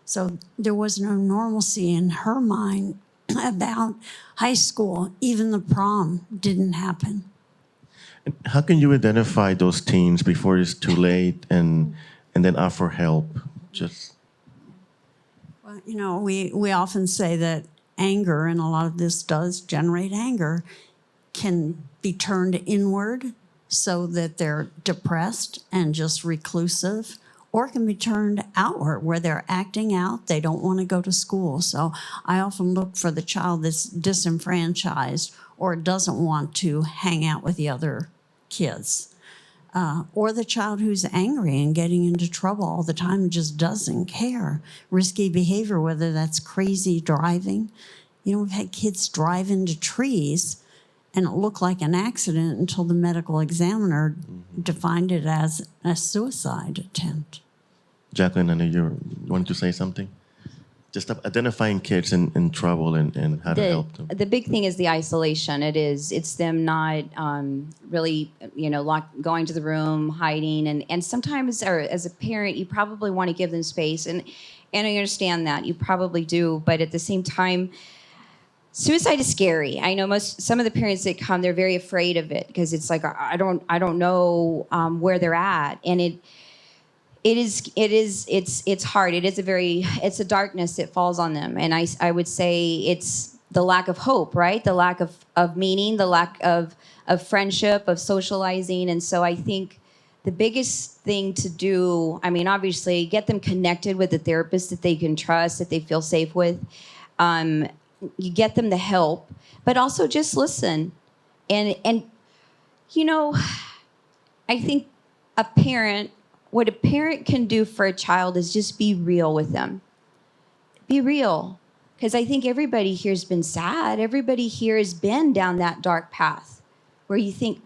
Speaker 4: So there was no normalcy in her mind about high school. Even the prom didn't happen.
Speaker 3: And how can you identify those teens before it's too late and then offer help?
Speaker 4: Well, we often say that anger, and a lot of this does generate anger, can be turned inward so that they're depressed and just reclusive, or it can be turned outward where they're acting out, they don't want to go to school. So I often look for the child that's disenfranchised or doesn't want to hang out with the other kids, or the child who's angry and getting into trouble all the time and just doesn't care. Risky behavior, whether that's crazy driving. We've had kids drive into trees and it looked like an accident until the medical examiner defined it as a suicide attempt.
Speaker 3: Jacqueline, I know you wanted to say something? Just identifying kids in trouble and how to help them.
Speaker 6: The big thing is the isolation. It's them not really, going to the room, hiding. And sometimes, or as a parent, you probably want to give them space. And I understand that. You probably do. But at the same time, suicide is scary. I know some of the parents that come, they're very afraid of it because it's like, I don't know where they're at. And it's hard. It's a darkness that falls on them. And I would say it's the lack of hope, right? The lack of meaning, the lack of friendship, of socializing. And so I think the biggest thing to do, obviously get them connected with a therapist that they can trust, that they feel safe with. You get them the help, but also just listen. And I think what a parent can do for a child is just be real with them. Be real. Because I think everybody here has been sad. Everybody here has been down that dark path where you think,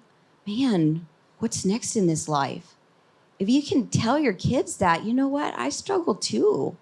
Speaker 6: man, what's next in this life? If you can tell your kids that, you know what, I struggle too.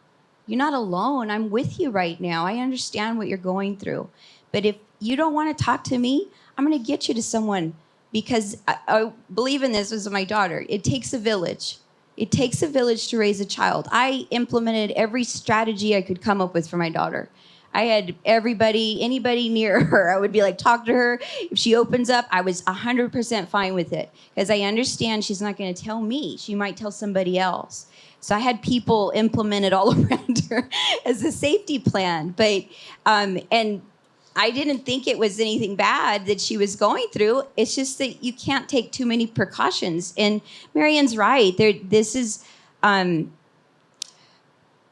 Speaker 6: You're not alone. I'm with you right now. I understand what you're going through. But if you don't want to talk to me, I'm going to get you to someone, because I believe in this with my daughter. It takes a village. It takes a village to raise a child. I implemented every strategy I could come up with for my daughter. I had anybody near her, I would be like, talk to her. If she opens up, I was 100% fine with it because I understand she's not going to tell me. She might tell somebody else. So I had people implemented all around her as a safety plan. But, and I didn't think it was anything bad that she was going through. It's just that you can't take too many precautions. And Marianne's right. This is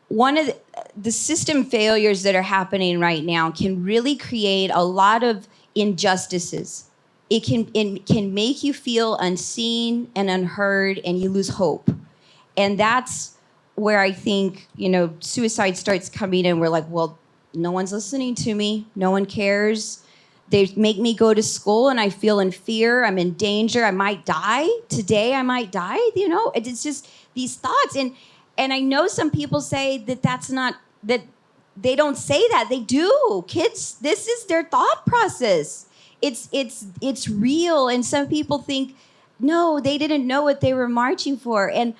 Speaker 6: one of the system failures that are happening right now can really create a lot of injustices. It can make you feel unseen and unheard, and you lose hope. And that's where I think, suicide starts coming in. We're like, well, no one's listening to me. No one cares. They make me go to school and I feel in fear. I'm in danger. I might die. Today I might die. It's just these thoughts. And I know some people say that's not, that they don't say that. They do. Kids, this is their thought process. It's real. And some people think, no, they didn't know what they were marching for. And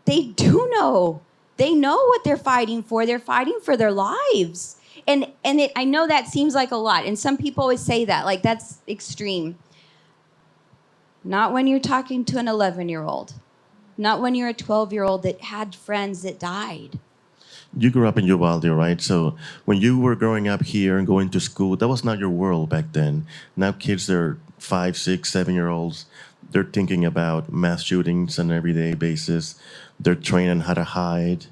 Speaker 6: they do know. They know what they're fighting for. They're fighting for their lives. And I know that seems like a lot. And some people always say that, that's extreme. Not when you're talking to an 11-year-old. Not when you're a 12-year-old that had friends that died.
Speaker 3: You grew up in Uvalde, right? So when you were growing up here and going to school, that was not your world back then. Now kids are 5, 6, 7-year-olds. They're thinking about mass shootings on an everyday basis. They're trained on how to hide.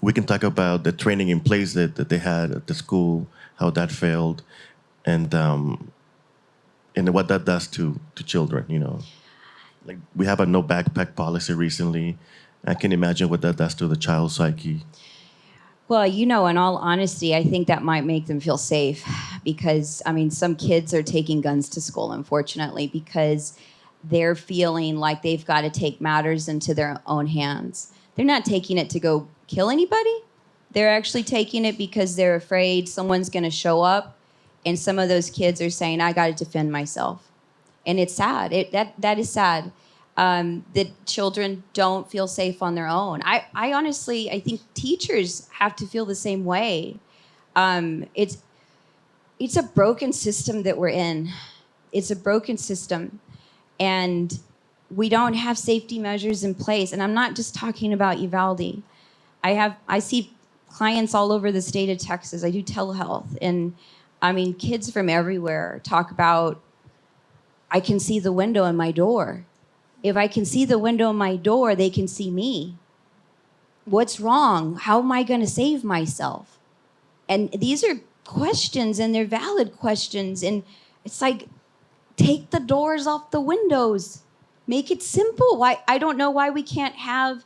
Speaker 3: We can talk about the training in place that they had at the school, how that failed, and what that does to children, we have a no backpack policy recently. I can imagine what that does to the child's psyche.
Speaker 6: Well, in all honesty, I think that might make them feel safe because, some kids are taking guns to school, unfortunately, because they're feeling like they've got to take matters into their own hands. They're not taking it to go kill anybody. They're actually taking it because they're afraid someone's going to show up, and some of those kids are saying, I got to defend myself. And it's sad. That is sad. That children don't feel safe on their own. I honestly, I think teachers have to feel the same way. It's a broken system that we're in. It's a broken system. And we don't have safety measures in place. And I'm not just talking about Uvalde. I see clients all over the state of Texas. I do telehealth. And kids from everywhere talk about, I can see the window in my door. If I can see the window in my door, they can see me. What's wrong? How am I going to save myself? And these are questions, and they're valid questions. And it's like, take the doors off the windows. Make it simple. I don't know why we can't have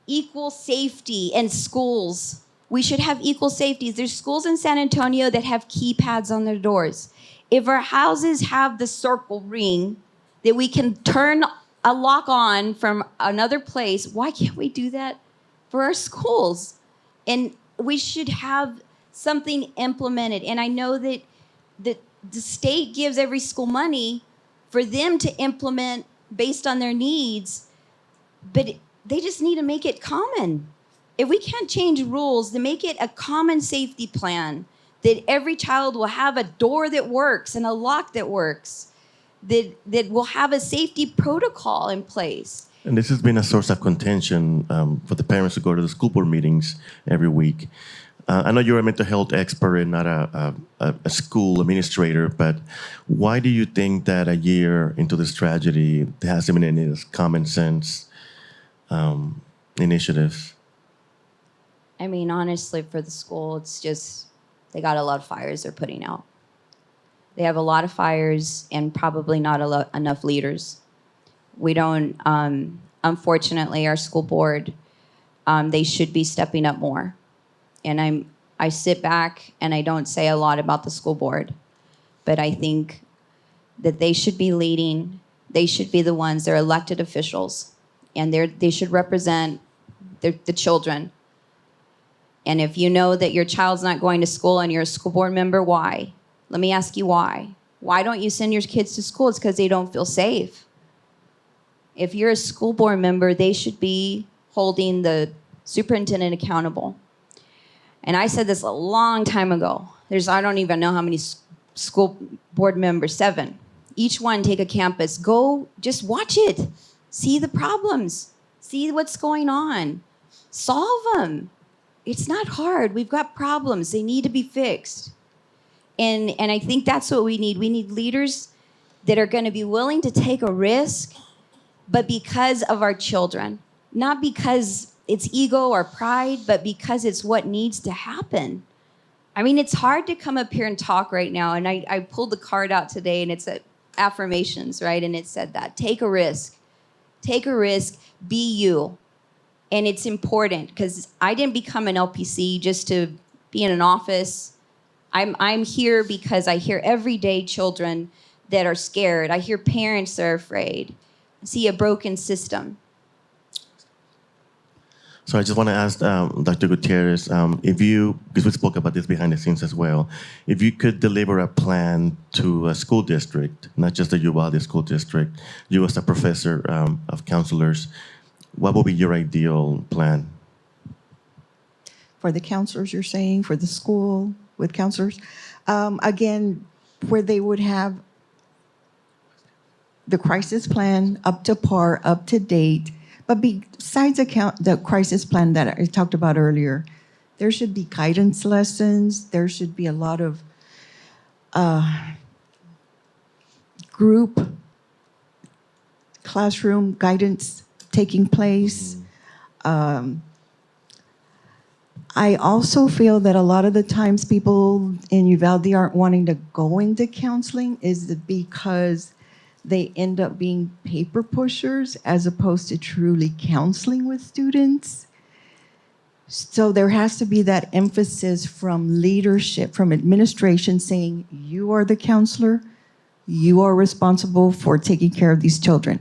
Speaker 6: equal safety in schools. We should have equal safety. There's schools in San Antonio that have keypads on their doors. If our houses have the circle ring that we can turn a lock on from another place, why can't we do that for our schools? And we should have something implemented. And I know that the state gives every school money for them to implement based on their needs, but they just need to make it common. If we can't change rules, to make it a common safety plan, that every child will have a door that works and a lock that works, that will have a safety protocol in place.
Speaker 3: And this has been a source of contention for the parents who go to the school board meetings every week. I know you're a mental health expert and not a school administrator, but why do you think that a year into this tragedy, there hasn't been any common sense initiatives?
Speaker 6: Honestly, for the school, it's just, they got a lot of fires they're putting out. They have a lot of fires and probably not enough leaders. We don't, unfortunately, our school board, they should be stepping up more. And I sit back and I don't say a lot about the school board, but I think that they should be leading. They should be the ones, they're elected officials, and they should represent the children. And if you know that your child's not going to school and you're a school board member, why? Let me ask you why. Why don't you send your kids to school? It's because they don't feel safe. If you're a school board member, they should be holding the superintendent accountable. And I said this a long time ago. I don't even know how many school board members, 7. Each one take a campus. Go, just watch it. See the problems. See what's going on. Solve them. It's not hard. We've got problems. They need to be fixed. And I think that's what we need. We need leaders that are going to be willing to take a risk, but because of our children. Not because it's ego or pride, but because it's what needs to happen. I mean, it's hard to come up here and talk right now. And I pulled the card out today, and it's affirmations, right? And it said that. Take a risk. Take a risk. Be you. And it's important because I didn't become an LPC just to be in an office. I'm here because I hear every day children that are scared. I hear parents that are afraid. I see a broken system.
Speaker 3: So I just want to ask Dr. Gutierrez, if you, because we spoke about this behind the scenes as well, if you could deliver a plan to a school district, not just the Uvalde school district, you as a professor of counselors, what would be your ideal plan?
Speaker 5: For the counselors, you're saying, for the school with counselors? Again, where they would have the crisis plan up to par, up to date. But besides the crisis plan that I talked about earlier, there should be guidance lessons. There should be a lot of group classroom guidance taking place. I also feel that a lot of the times people in Uvalde aren't wanting to go into counseling is because they end up being paper pushers as opposed to truly counseling with students. So there has to be that emphasis from leadership, from administration saying, you are the counselor, you are responsible for taking care of these children.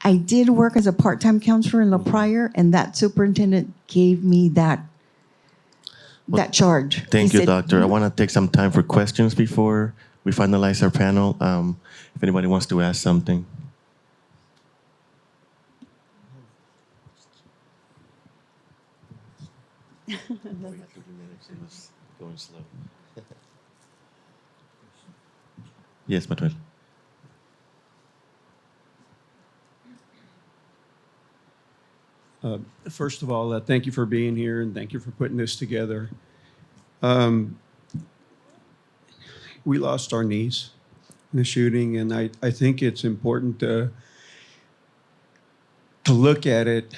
Speaker 5: I did work as a part-time counselor in La Pryor, and that superintendent gave me that charge.
Speaker 3: Thank
Speaker 5: He
Speaker 3: you,
Speaker 5: said,
Speaker 3: Doctor. I want to take some time for questions before we finalize our panel. If anybody wants to ask something. Yes, Manuel.
Speaker 7: First of all, thank you for being here and thank you for putting this together. We lost our niece in the shooting, and I think it's important to look at it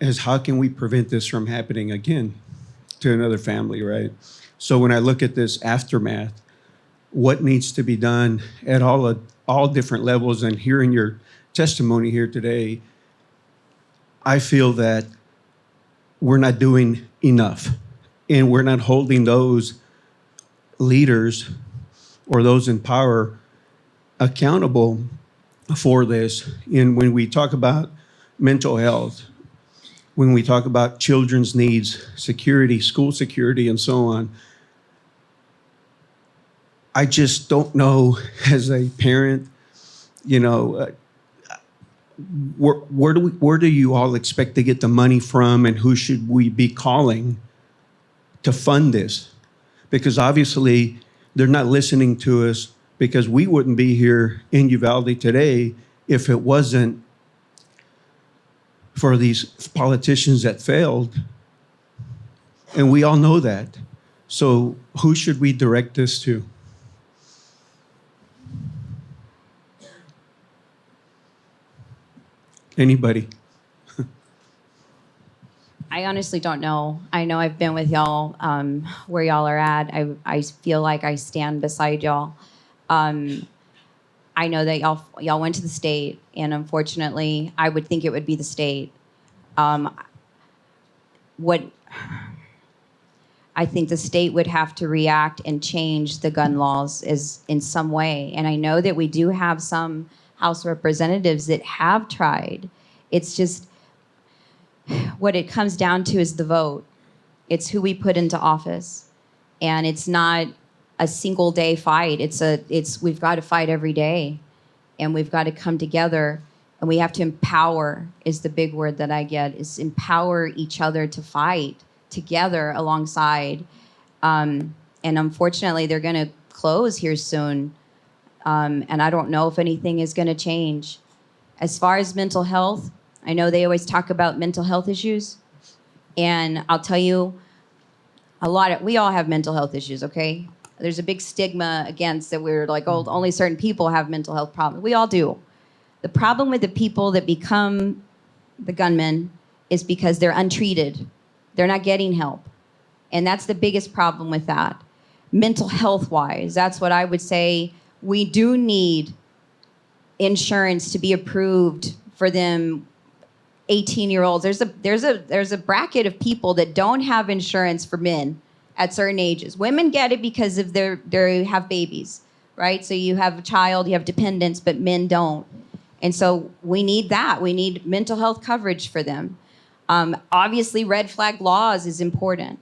Speaker 7: as how can we prevent this from happening again to another family, right? So when I look at this aftermath, what needs to be done at all different levels, and hearing your testimony here today, I feel that we're not doing enough, and we're not holding those leaders or those in power accountable for this. And when we talk about mental health, when we talk about children's needs, security, school security, and so on, I just don't know as a parent, where do you all expect to get the money from, and who should we be calling to fund this? Because obviously they're not listening to us, because we wouldn't be here in Uvalde today if it wasn't for these politicians that failed. And we all know that. So who should we direct this to? Anybody?
Speaker 6: I honestly don't know. I know I've been with y'all where y'all are at. I feel like I stand beside y'all. I know that y'all went to the state, and unfortunately, I would think it would be the state. What I think the state would have to react and change the gun laws is in some way. And I know that we do have some House representatives that have tried. It's just what it comes down to is the vote. It's who we put into office, and it's not a single day fight. It's we've got to fight every day, and we've got to come together, and we have to empower. Is the big word that I get, is empower each other to fight together alongside. And unfortunately, they're going to close here soon. And I don't know if anything is going to change. As far as mental health, I know they always talk about mental health issues. And I'll tell you, we all have mental health issues, okay? There's a big stigma against that we're like, oh, only certain people have mental health problems. We all do. The problem with the people that become the gunmen is because they're untreated. They're not getting help. And that's the biggest problem with that. Mental health-wise, that's what I would say. We do need insurance to be approved for them 18-year-olds. There's a bracket of people that don't have insurance for men at certain ages. Women get it because of they have babies, right? So you have a child, you have dependents, but men don't. And so we need that. We need mental health coverage for them. Obviously, red flag laws is important.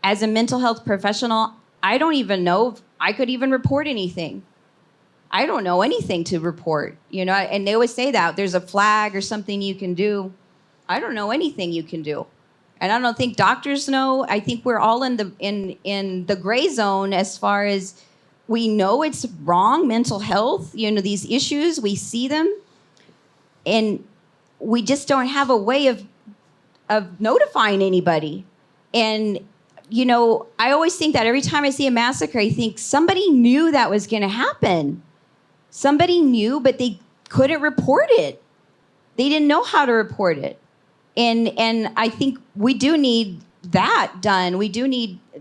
Speaker 6: As a mental health professional, I don't even know if I could even report anything. I don't know anything to report, and they always say that there's a flag or something you can do. I don't know anything you can do. And I don't think doctors know. I think we're all in the gray zone as far as we know it's wrong, mental health, these issues, we see them. And we just don't have a way of notifying anybody. And, I always think that every time I see a massacre, I think somebody knew that was going to happen. Somebody knew, but they couldn't report it. They didn't know how to report it. And I think we do need that done.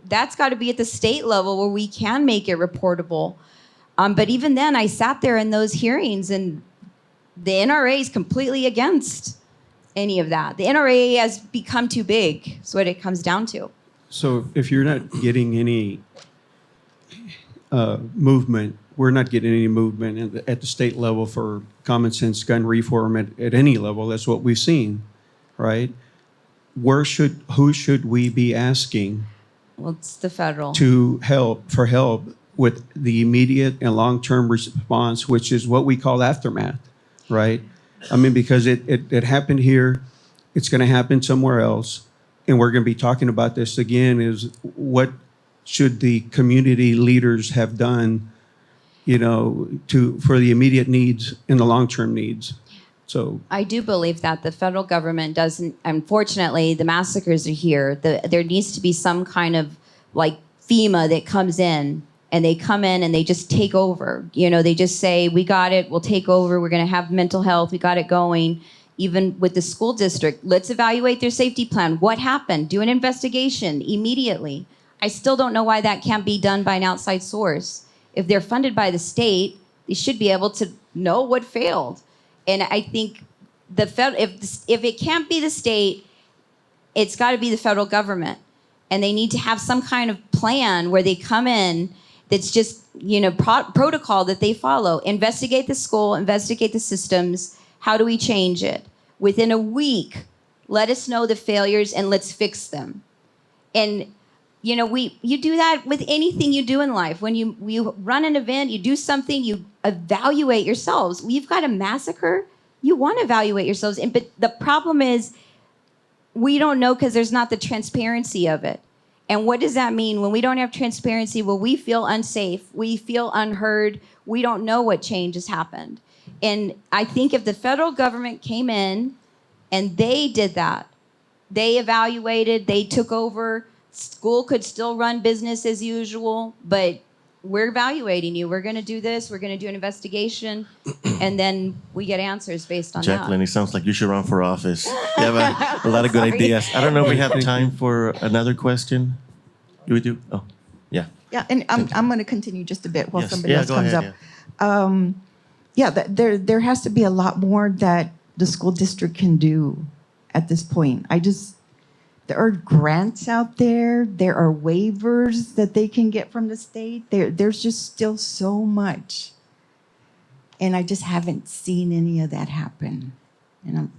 Speaker 6: That's got to be at the state level where we can make it reportable. But even then, I sat there in those hearings, and the NRA is completely against any of that. The NRA has become too big. That's what it comes down to.
Speaker 7: So if you're not getting any movement, we're not getting any movement at the state level for common sense gun reform at any level. That's what we've seen, right? Who should we be asking?
Speaker 6: Well, it's the federal.
Speaker 7: To help with the immediate and long-term response, which is what we call aftermath, right? I mean, because it happened here, it's going to happen somewhere else, and we're going to be talking about this again, is what should the community leaders have done, for the immediate needs and the long-term needs. So
Speaker 6: I do believe that the federal government doesn't. Unfortunately, the massacres are here. There needs to be some kind of like FEMA that comes in, and they come in and they just take over. They just say, we got it, we'll take over, we're going to have mental health, we got it going. Even with the school district, let's evaluate their safety plan. What happened? Do an investigation immediately. I still don't know why that can't be done by an outside source. If they're funded by the state, they should be able to know what failed. And I think if it can't be the state, it's got to be the federal government. And they need to have some kind of plan where they come in that's just, protocol that they follow. Investigate the school, investigate the systems. How do we change it? Within a week, let us know the failures and let's fix them. And, you do that with anything you do in life. When you run an event, you do something, you evaluate yourselves. We've got a massacre. You want to evaluate yourselves. But the problem is we don't know because there's not the transparency of it. And what does that mean? When we don't have transparency, well, we feel unsafe. We feel unheard. We don't know what change has happened. And I think if the federal government came in and they did that, they evaluated, they took over, school could still run business as usual, but we're evaluating you. We're going to do this. We're going to do an investigation, and then we get answers based on
Speaker 3: Jacqueline,
Speaker 6: that.
Speaker 3: it sounds like you should run for office. You have a lot of good ideas. I don't know if we have time for another question. Do we do? Oh, yeah.
Speaker 5: Yeah, and I'm going to continue just a bit while
Speaker 3: Yes.
Speaker 5: somebody
Speaker 3: Yeah,
Speaker 5: else
Speaker 3: go
Speaker 5: comes
Speaker 3: ahead,
Speaker 5: up. There has to be a lot more that the school district can do at this point. There are grants out there. There are waivers that they can get from the state. There's just still so much. And I just haven't seen any of that happen. And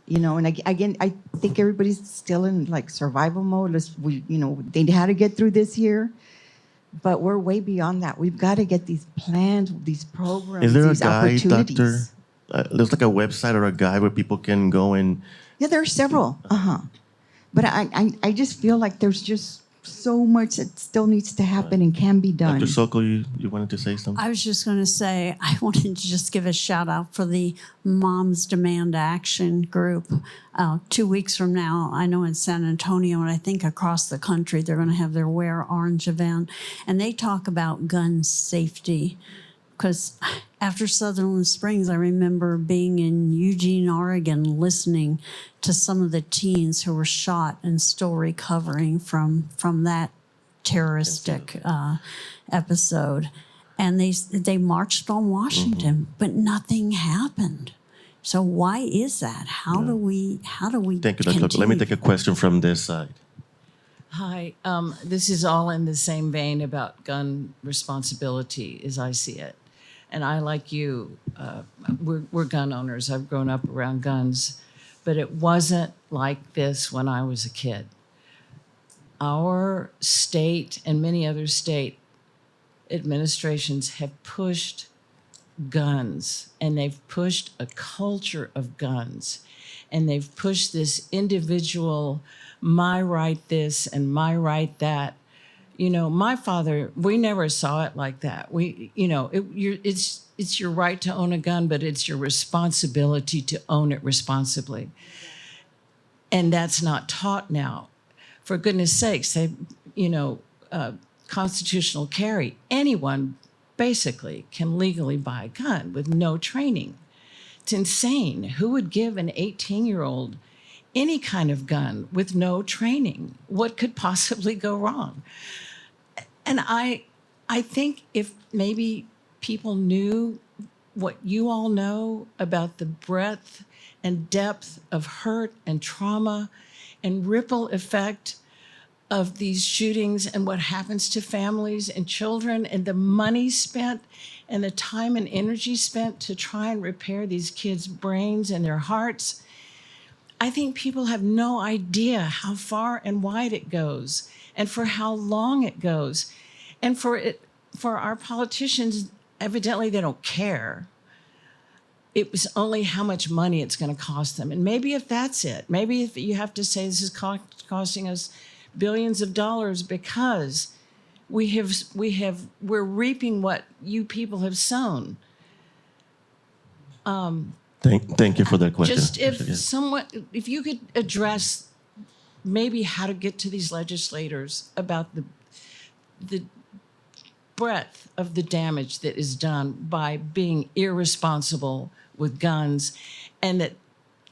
Speaker 5: I think everybody's still in like survival mode. They had to get through this year. But we're way beyond that. We've got to get these plans, these programs,
Speaker 3: Is there a
Speaker 5: these
Speaker 3: guide,
Speaker 5: opportunities.
Speaker 3: Doctor? There's like a website or a guide where people can go and...
Speaker 5: Yeah, there are several. But I just feel like there's just so much that still needs to happen and can be done.
Speaker 3: Dr. Sokol, you wanted to say something?
Speaker 4: I was just going to say, I wanted to just give a shout out for the Moms Demand Action group. 2 weeks from now, I know in San Antonio, and I think across the country, they're going to have their Wear Orange event. And they talk about gun safety. Because after Sutherland Springs, I remember being in Eugene, Oregon, listening to some of the teens who were shot and still recovering from that terroristic episode. And they marched on Washington, but nothing happened. So why is that? How do we
Speaker 3: Thank you, Dr. Sokol. Let me take a question from this side.
Speaker 8: Hi, this is all in the same vein about gun responsibility as I see it. And I, like you, we're gun owners. I've grown up around guns, but it wasn't like this when I was a kid. Our state and many other state administrations have pushed guns, and they've pushed a culture of guns, and they've pushed this individual, my right this and my right that. You know, my father, we never saw it like that. It's your right to own a gun, but it's your responsibility to own it responsibly. And that's not taught now. For goodness sakes, constitutional carry. Anyone basically can legally buy a gun with no training. It's insane. Who would give an 18-year-old any kind of gun with no training? What could possibly go wrong? And I think if maybe people knew what you all know about the breadth and depth of hurt and trauma and ripple effect of these shootings and what happens to families and children and the money spent and the time and energy spent to try and repair these kids' brains and their hearts, I think people have no idea how far and wide it goes and for how long it goes. And for our politicians, evidently they don't care. It was only how much money it's going to cost them. And maybe if that's it, maybe if you have to say this is costing us billions of dollars because we're reaping what you people have sown.
Speaker 3: Thank you for that question.
Speaker 8: Just if you could address maybe how to get to these legislators about the breadth of the damage that is done by being irresponsible with guns, and that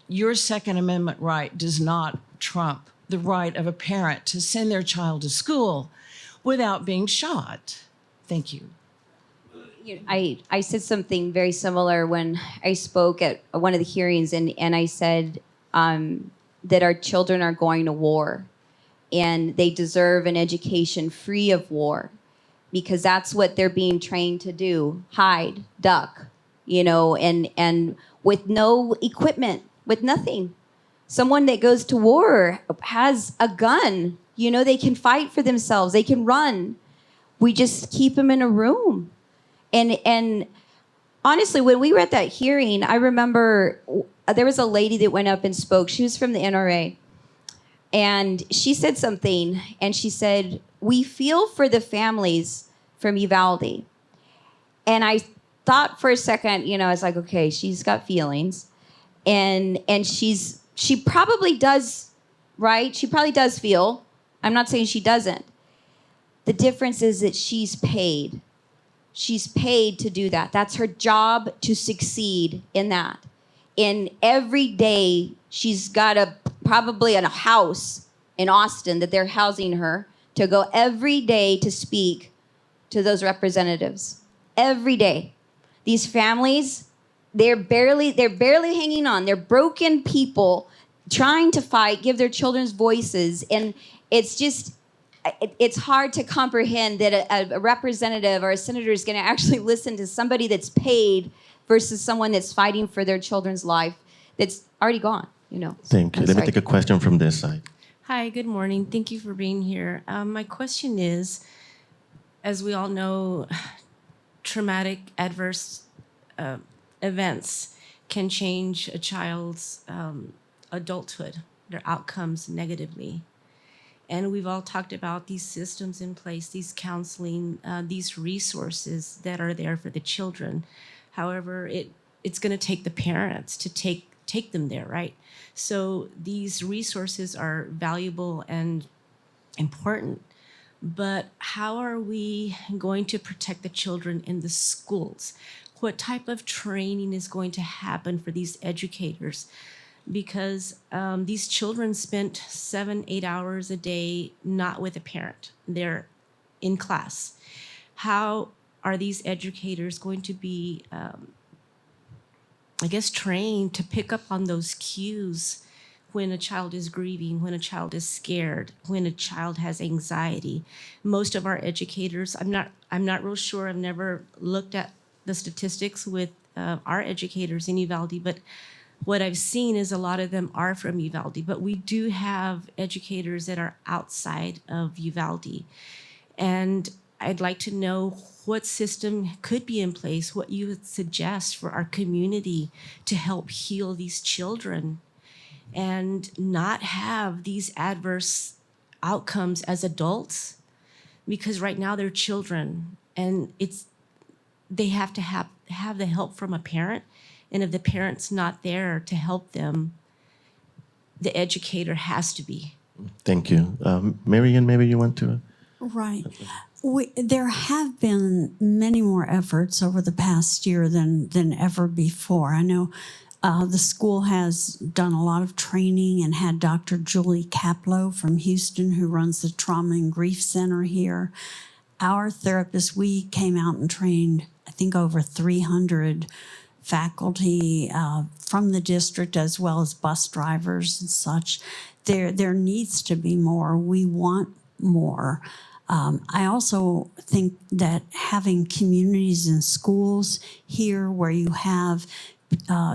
Speaker 8: your Second Amendment right does not trump the right of a parent to send their child to school without being shot. Thank you.
Speaker 6: I said something very similar when I spoke at one of the hearings, and I said that our children are going to war and they deserve an education free of war, because that's what they're being trained to do: hide, duck, and with no equipment, with nothing. Someone that goes to war has a gun. They can fight for themselves. They can run. We just keep them in a room. And honestly, when we were at that hearing, I remember there was a lady that went up and spoke. She was from the NRA. And she said something, and she said, "We feel for the families from Uvalde." And I thought for a second, I was like, okay, she's got feelings. And she probably does, right? She probably does feel. I'm not saying she doesn't. The difference is that she's paid. She's paid to do that. That's her job, to succeed in that. And every day she's got probably a house in Austin that they're housing her to go every day to speak to those representatives. Every day. These families, they're barely hanging on. They're broken people trying to fight, give their children's voices. And it's hard to comprehend that a representative or a senator is going to actually listen to somebody that's paid versus someone that's fighting for their children's life that's already gone,
Speaker 3: Thank you. Let me take a question from this side.
Speaker 9: Hi, good morning. Thank you for being here. My question is, as we all know, traumatic adverse events can change a child's adulthood, their outcomes negatively. And we've all talked about these systems in place, these counseling, these resources that are there for the children. However, it's going to take the parents to take them there, right? So these resources are valuable and important. But how are we going to protect the children in the schools? What type of training is going to happen for these educators? Because these children spent 7-8 hours a day not with a parent. They're in class. How are these educators going to be, trained to pick up on those cues when a child is grieving, when a child is scared, when a child has anxiety? Most of our educators, I'm not real sure, I've never looked at the statistics with our educators in Uvalde, but what I've seen is a lot of them are from Uvalde, but we do have educators that are outside of Uvalde. And I'd like to know what system could be in place, what you would suggest for our community to help heal these children and not have these adverse outcomes as adults, because right now they're children and they have to have the help from a parent. And if the parent's not there to help them, the educator has to be.
Speaker 3: Thank you. Marian, maybe you want to?
Speaker 4: Right. There have been many more efforts over the past year than ever before. I know the school has done a lot of training and had Dr. Julie Kaplow from Houston, who runs the Trauma and Grief Center here. Our therapists, we came out and trained, I think, over 300 faculty from the district, as well as bus drivers and such. There needs to be more. We want more. I also think that having communities in schools here where you have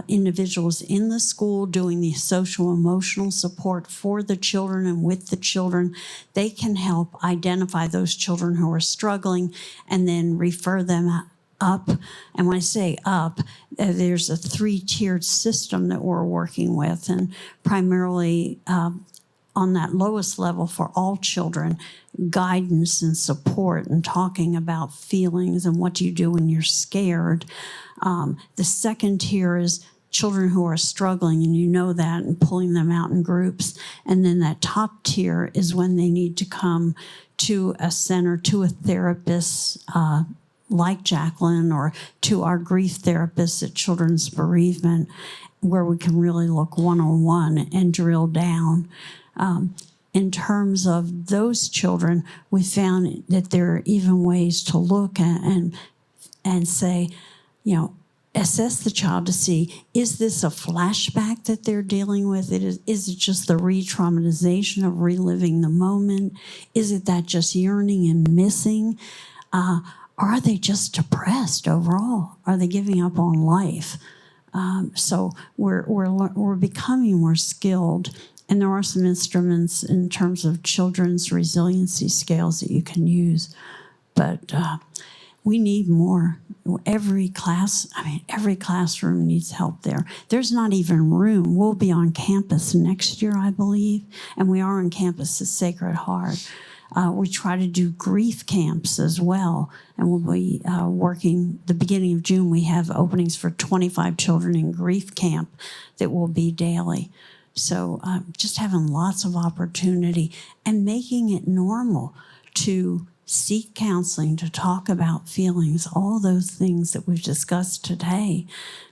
Speaker 4: individuals in the school doing the social emotional support for the children and with the children, they can help identify those children who are struggling and then refer them up. And when I say up, there's a 3-tiered system that we're working with, and primarily on that lowest level for all children, guidance and support and talking about feelings and what do you do when you're scared. The second tier is children who are struggling, and you know that, and pulling them out in groups. And then that top tier is when they need to come to a center, to a therapist like Jacqueline, or to our grief therapists at Children's Bereavement, where we can really look one-on-one and drill down. In terms of those children, we found that there are even ways to look and say, assess the child to see, is this a flashback that they're dealing with? Is it just the re-traumatization of reliving the moment? Is it that just yearning and missing? Or are they just depressed overall? Are they giving up on life? So we're becoming more skilled. And there are some instruments in terms of children's resiliency scales that you can use. But we need more. Every classroom needs help there. There's not even room. We'll be on campus next year, I believe, and we are on campus at Sacred Heart. We try to do grief camps as well, and we'll be working, the beginning of June, we have openings for 25 children in grief camp that will be daily. So just having lots of opportunity and making it normal to seek counseling, to talk about feelings, all those things that we've discussed today.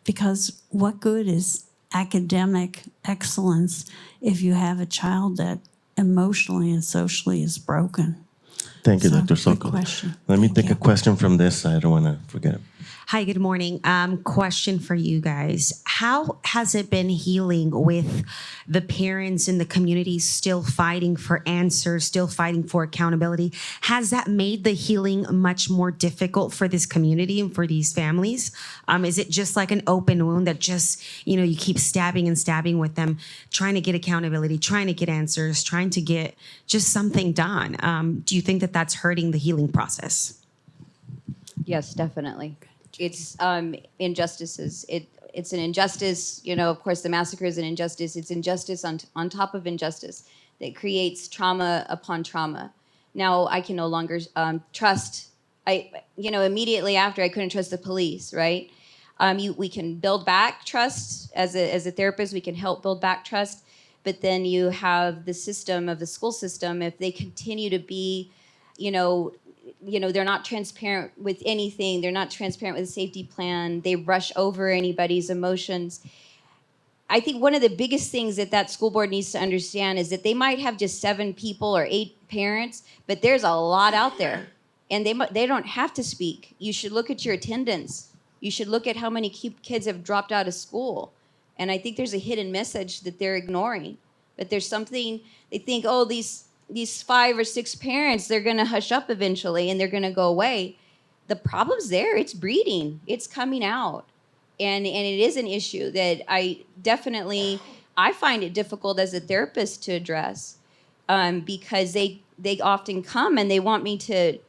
Speaker 4: Because what good is academic excellence if you have a child that emotionally and socially is broken?
Speaker 3: Thank you,
Speaker 4: So,
Speaker 3: Dr.
Speaker 4: good
Speaker 3: Sokol.
Speaker 4: question.
Speaker 3: Let me
Speaker 4: Thank
Speaker 3: take
Speaker 4: you.
Speaker 3: a question from this side. I don't want to forget it.
Speaker 10: Hi, good morning. Question for you guys. How has it been healing with the parents in the community still fighting for answers, still fighting for accountability? Has that made the healing much more difficult for this community and for these families? Is it just like an open wound that just, you keep stabbing and stabbing with them, trying to get accountability, trying to get answers, trying to get just something done? Do you think that that's hurting the healing process?
Speaker 6: Yes, definitely. It's injustices. it's an injustice. You know, of course, the massacre is an injustice. It's injustice on top of injustice that creates trauma upon trauma. Now I can no longer trust. Immediately after, I couldn't trust the police, right? We can build back trust as a therapist. We can help build back trust, but then you have the system of the school system. If they continue to be, they're not transparent with anything. They're not transparent with a safety plan. They rush over anybody's emotions. I think one of the biggest things that school board needs to understand is that they might have just 7 people or 8 parents, but there's a lot out there, and they don't have to speak. You should look at your attendance. You should look at how many kids have dropped out of school. And I think there's a hidden message that they're ignoring. But there's something, they think, oh, these 5 or 6 parents, they're going to hush up eventually and they're going to go away. The problem's there. It's breeding. It's coming out. And it is an issue that I find it difficult as a therapist to address, because they often come and they want me to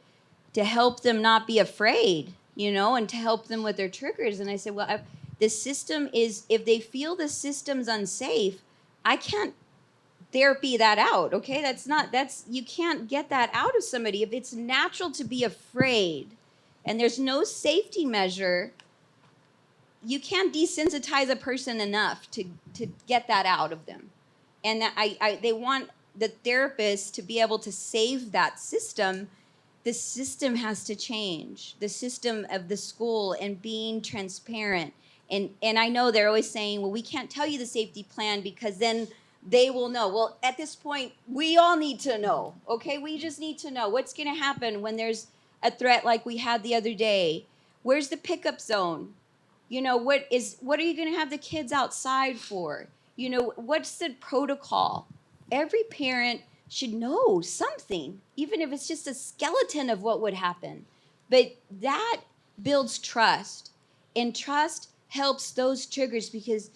Speaker 6: help them not be afraid, and to help them with their triggers. And I say, well, the system is, if they feel the system's unsafe, I can't therapy that out, okay? You can't get that out of somebody. If it's natural to be afraid and there's no safety measure, you can't desensitize a person enough to get that out of them. And they want the therapist to be able to save that system. The system has to change. The system of the school and being transparent. And I know they're always saying, well, we can't tell you the safety plan because then they will know. Well, at this point, we all need to know, okay? We just need to know what's going to happen when there's a threat like we had the other day. Where's the pickup zone? What are you going to have the kids outside for? What's the protocol? Every parent should know something, even if it's just a skeleton of what would happen. But that builds trust, and trust helps those triggers, because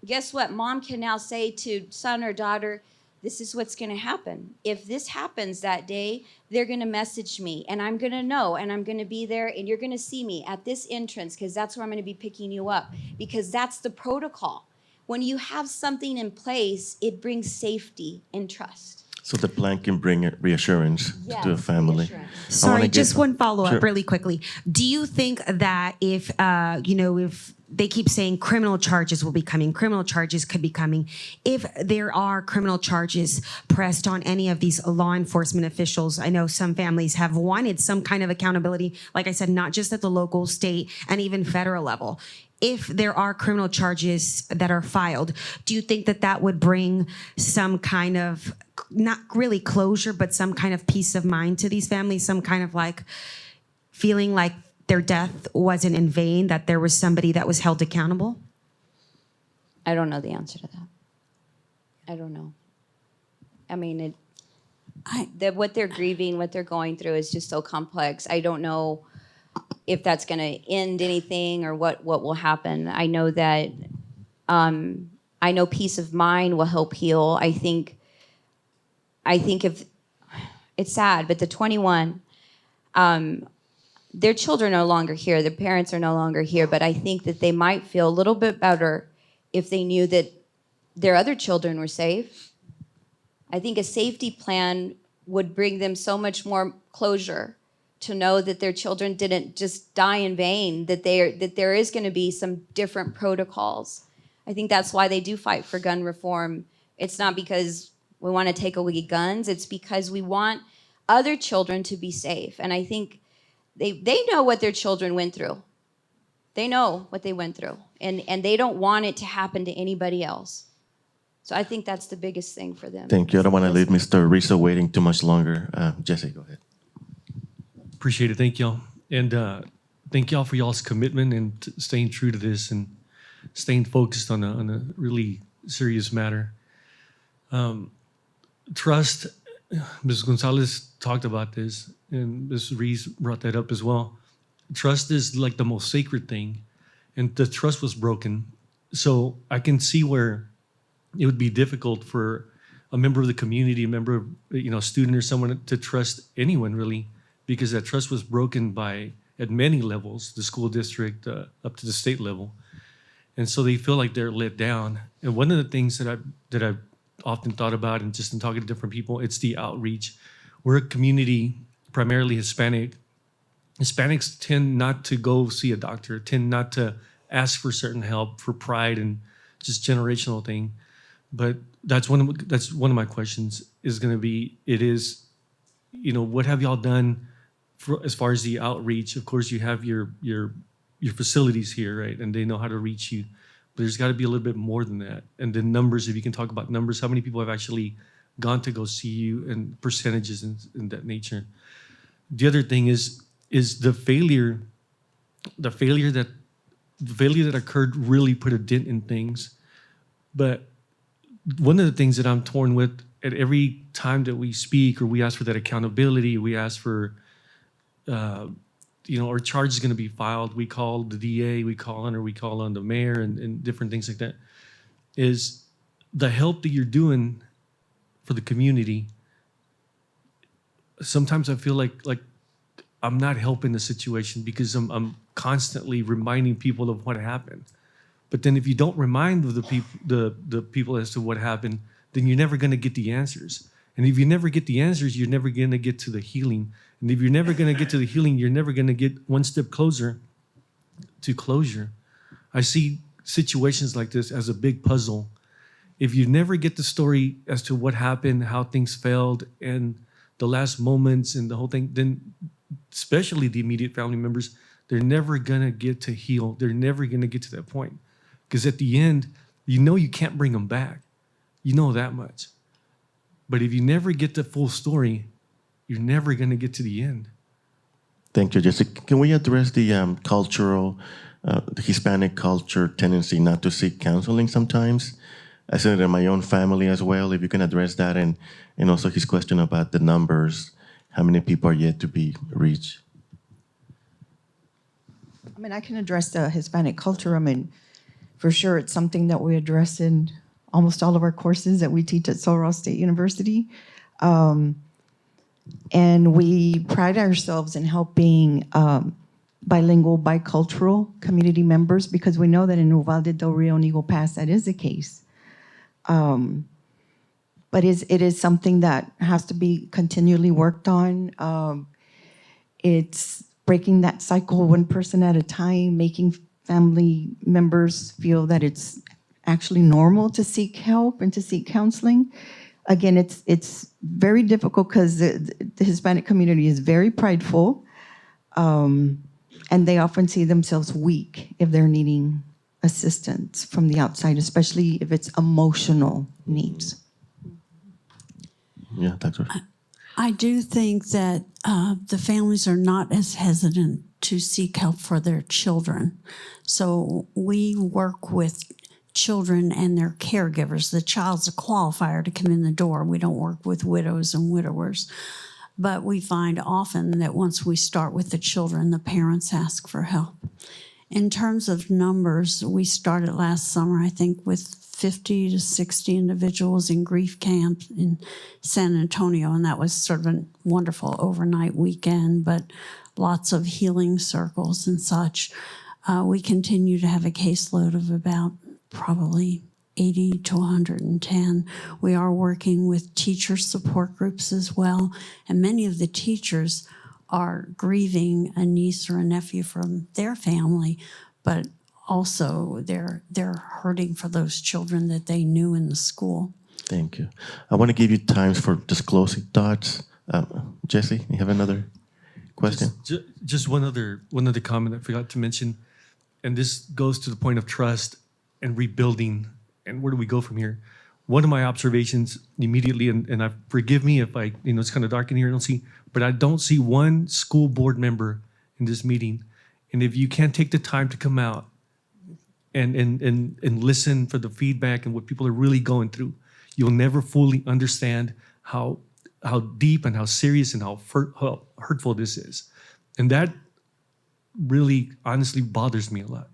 Speaker 6: guess what? Mom can now say to son or daughter, this is what's going to happen. If this happens that day, they're going to message me, and I'm going to know, and I'm going to be there, and you're going to see me at this entrance, because that's where I'm going to be picking you up, because that's the protocol. When you have something in place, it brings safety and trust.
Speaker 3: So the plan can bring reassurance to a family.
Speaker 6: Reassurance.
Speaker 10: Sorry, just one follow-up
Speaker 3: Sure.
Speaker 10: really quickly. Do you think that if they keep saying criminal charges will be coming, criminal charges could be coming, if there are criminal charges pressed on any of these law enforcement officials, I know some families have wanted some kind of accountability, like I said, not just at the local, state, and even federal level. If there are criminal charges that are filed, do you think that would bring some kind of, not really closure, but some kind of peace of mind to these families, some kind of like feeling like their death wasn't in vain, that there was somebody that was held accountable?
Speaker 6: I don't know the answer to that. I don't know. I mean, what they're grieving, what they're going through is just so complex. I don't know if that's going to end anything or what will happen. I know that peace of mind will help heal. I think if it's sad, but the 21, their children are no longer here. Their parents are no longer here. But I think that they might feel a little bit better if they knew that their other children were safe. I think a safety plan would bring them so much more closure to know that their children didn't just die in vain, that there is going to be some different protocols. I think that's why they do fight for gun reform. It's not because we want to take away guns. It's because we want other children to be safe. And I think they know what their children went through. They know what they went through. And they don't want it to happen to anybody else. So I think that's the biggest thing for them.
Speaker 3: Thank you. I don't want to leave Mr. Rizzo waiting too much longer. Jesse, go ahead.
Speaker 11: Appreciate it. Thank y'all. And thank y'all for y'all's commitment and staying true to this and staying focused on a really serious matter. Trust, Ms. Gonzalez talked about this, and Ms. Reese brought that up as well. Trust is like the most sacred thing, and the trust was broken. So I can see where it would be difficult for a member of the community, a member of, student or someone to trust anyone really, because that trust was broken at many levels, the school district up to the state level. and so they feel like they're let down. And one of the things that I've often thought about, and just in talking to different people, it's the outreach. We're a community primarily Hispanic. Hispanics tend not to go see a doctor, tend not to ask for certain help for pride and just generational thing. But that's one of my questions is going to be, what have y'all done as far as the outreach? Of course, you have your facilities here, right? And they know how to reach you. But there's got to be a little bit more than that. And then numbers, if you can talk about numbers, how many people have actually gone to go see you, and percentages in that nature. The other thing is the failure that occurred really put a dent in things. But one of the things that I'm torn with at every time that we speak or we ask for that accountability, we ask for, our charge is going to be filed. We call the DA, we call on the mayor and different things like that, is the help that you're doing for the community. Sometimes I feel like I'm not helping the situation because I'm constantly reminding people of what happened. But then if you don't remind the people as to what happened, then you're never going to get the answers. And if you never get the answers, you're never going to get to the healing. And if you're never going to get to the healing, you're never going to get one step closer to closure. I see situations like this as a big puzzle. If you never get the story as to what happened, how things failed, and the last moments and the whole thing, then especially the immediate family members, they're never going to get to heal. They're never going to get to that point. Because at the end, you can't bring them back. You know that much. But if you never get the full story, you're never going to get to the end.
Speaker 3: Thank you, Jessica. Can we address the the Hispanic culture tendency not to seek counseling sometimes? I said it in my own family as well. If you can address that, and also his question about the numbers, how many people are yet to be reached?
Speaker 5: I mean, I can address the Hispanic culture. I mean, for sure, it's something that we address in almost all of our courses that we teach at Sul State University. And we pride ourselves in helping bilingual, bicultural community members, because we know that in Uvalde, Del Rio, and Eagle Pass, that is the case. But it is something that has to be continually worked on. It's breaking that cycle one person at a time, making family members feel that it's actually normal to seek help and to seek counseling. Again, it's very difficult because the Hispanic community is very prideful, and they often see themselves weak if they're needing assistance from the outside, especially if it's emotional needs.
Speaker 3: Yeah, Dr.
Speaker 4: I do think that the families are not as hesitant to seek help for their children. So we work with children and their caregivers. The child's a qualifier to come in the door. We don't work with widows and widowers. But we find often that once we start with the children, the parents ask for help. In terms of numbers, we started last summer, I think, with 50 to 60 individuals in grief camp in San Antonio, and that was sort of a wonderful overnight weekend, but lots of healing circles and such. We continue to have a caseload of about probably 80 to 110. We are working with teacher support groups as well, and many of the teachers are grieving a niece or a nephew from their family, but also they're hurting for those children that they knew in the school.
Speaker 3: Thank you. I want to give you time for just closing thoughts. Jesse, you have another question?
Speaker 11: Just one other comment I forgot to mention, and this goes to the point of trust and rebuilding, and where do we go from here? One of my observations immediately, and forgive me if it's kind of dark in here, but I don't see one school board member in this meeting. And if you can't take the time to come out and listen for the feedback and what people are really going through, you'll never fully understand how deep and how serious and how hurtful this is. And that really, honestly, bothers me a lot.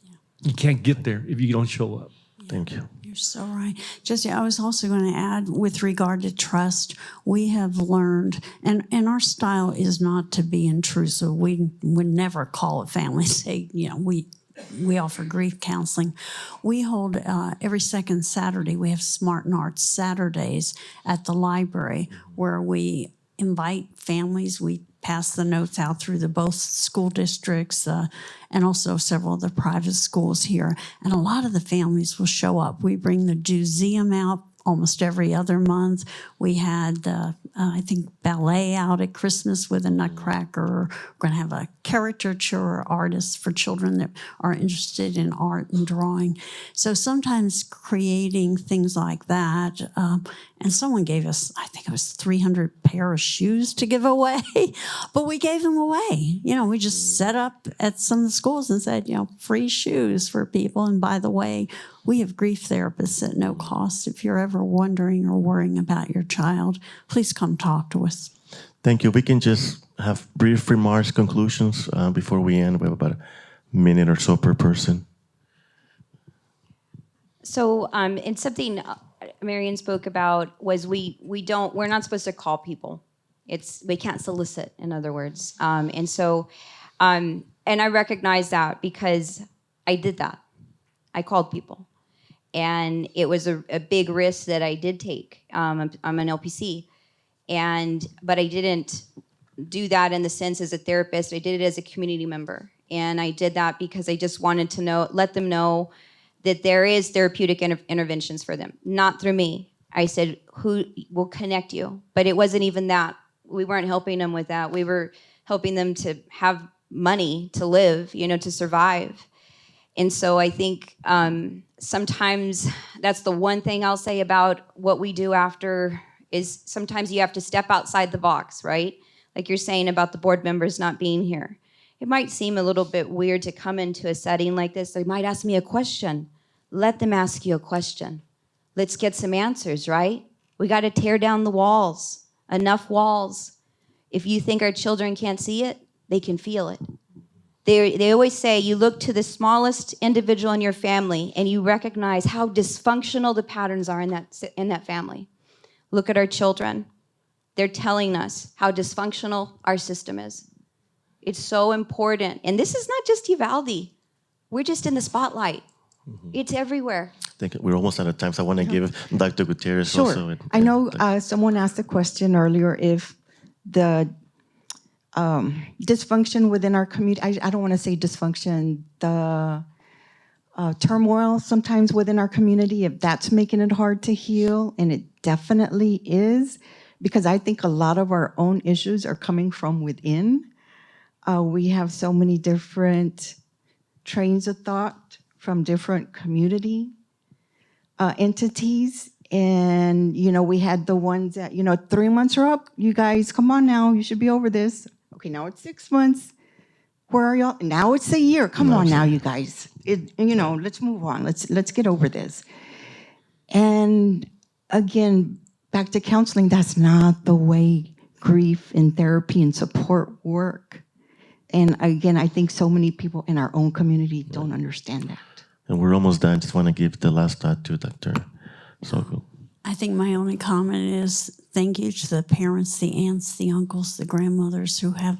Speaker 11: Yeah. You can't get there if you don't show up.
Speaker 4: Yeah.
Speaker 3: Thank you.
Speaker 4: You're so right. Jesse, I was also going to add, with regard to trust, we have learned, and our style is not to be intrusive. We would never call a family and say, we offer grief counseling. We hold every second Saturday, we have Smart and Arts Saturdays at the library where we invite families. We pass the notes out through the both school districts and also several of the private schools here. And a lot of the families will show up. We bring the Museum out almost every other month. We had, I think, ballet out at Christmas with a Nutcracker. We're going to have a caricature artist for children that are interested in art and drawing. So sometimes creating things like that. And someone gave us, I think it was 300 pair of shoes to give away, but we gave them away. You know, we just set up at some of the schools and said, you know, free shoes for people. And by the way, we have grief therapists at no cost. If you're ever wondering or worrying about your child, please come talk to us.
Speaker 3: Thank you. We can just have brief remarks, conclusions before we end. We have about a minute or so per person.
Speaker 6: So, and something Marian spoke about was we're not supposed to call people. We can't solicit, in other words. And I recognize that because I did that. I called people. And it was a big risk that I did take. I'm an LPC. But I didn't do that in the sense as a therapist. I did it as a community member. And I did that because I just wanted to let them know that there is therapeutic interventions for them, not through me. I said, who will connect you? But it wasn't even that. We weren't helping them with that. We were helping them to have money to live, to survive. And so I think sometimes that's the one thing I'll say about what we do after is sometimes you have to step outside the box, right? Like you're saying about the board members not being here. It might seem a little bit weird to come into a setting like this. They might ask me a question. Let them ask you a question. Let's get some answers, right? We got to tear down the walls, enough walls. If you think our children can't see it, they can feel it. They always say you look to the smallest individual in your family and you recognize how dysfunctional the patterns are in that family. Look at our children. They're telling us how dysfunctional our system is. It's so important. And this is not just Uvalde. We're just in the spotlight. Mm-hmm. It's everywhere.
Speaker 3: I think we're almost out of time, so I want to give Dr. Gutierrez
Speaker 5: sure.
Speaker 3: also.
Speaker 5: I know someone asked the question earlier if the dysfunction within our community, I don't want to say dysfunction, the turmoil sometimes within our community, if that's making it hard to heal, and it definitely is, because I think a lot of our own issues are coming from within. We have so many different trains of thought from different community entities. And, we had the ones that, 3 months are up. You guys, come on now. You should be over this. Okay, now it's 6 months. Where are y'all? Now it's a year. Come on now, you guys. Let's move on. Let's get over this. And again, back to counseling, that's not the way grief and therapy and support work. And again, I think so many people in our own community don't understand that.
Speaker 3: And we're almost done. Just want to give the last thought to Dr. Soko.
Speaker 4: I think my only comment is thank you to the parents, the aunts, the uncles, the grandmothers who have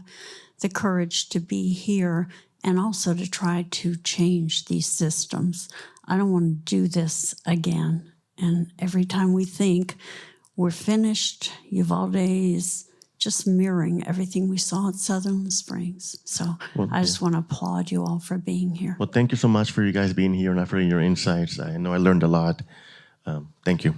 Speaker 4: the courage to be here and also to try to change these systems. I don't want to do this again. And every time we think we're finished, Uvalde is just mirroring everything we saw at Sutherland Springs. So I just want to applaud you all for being here.
Speaker 3: Well, thank you so much for you guys being here and offering your insights. I know I learned a lot. Thank you.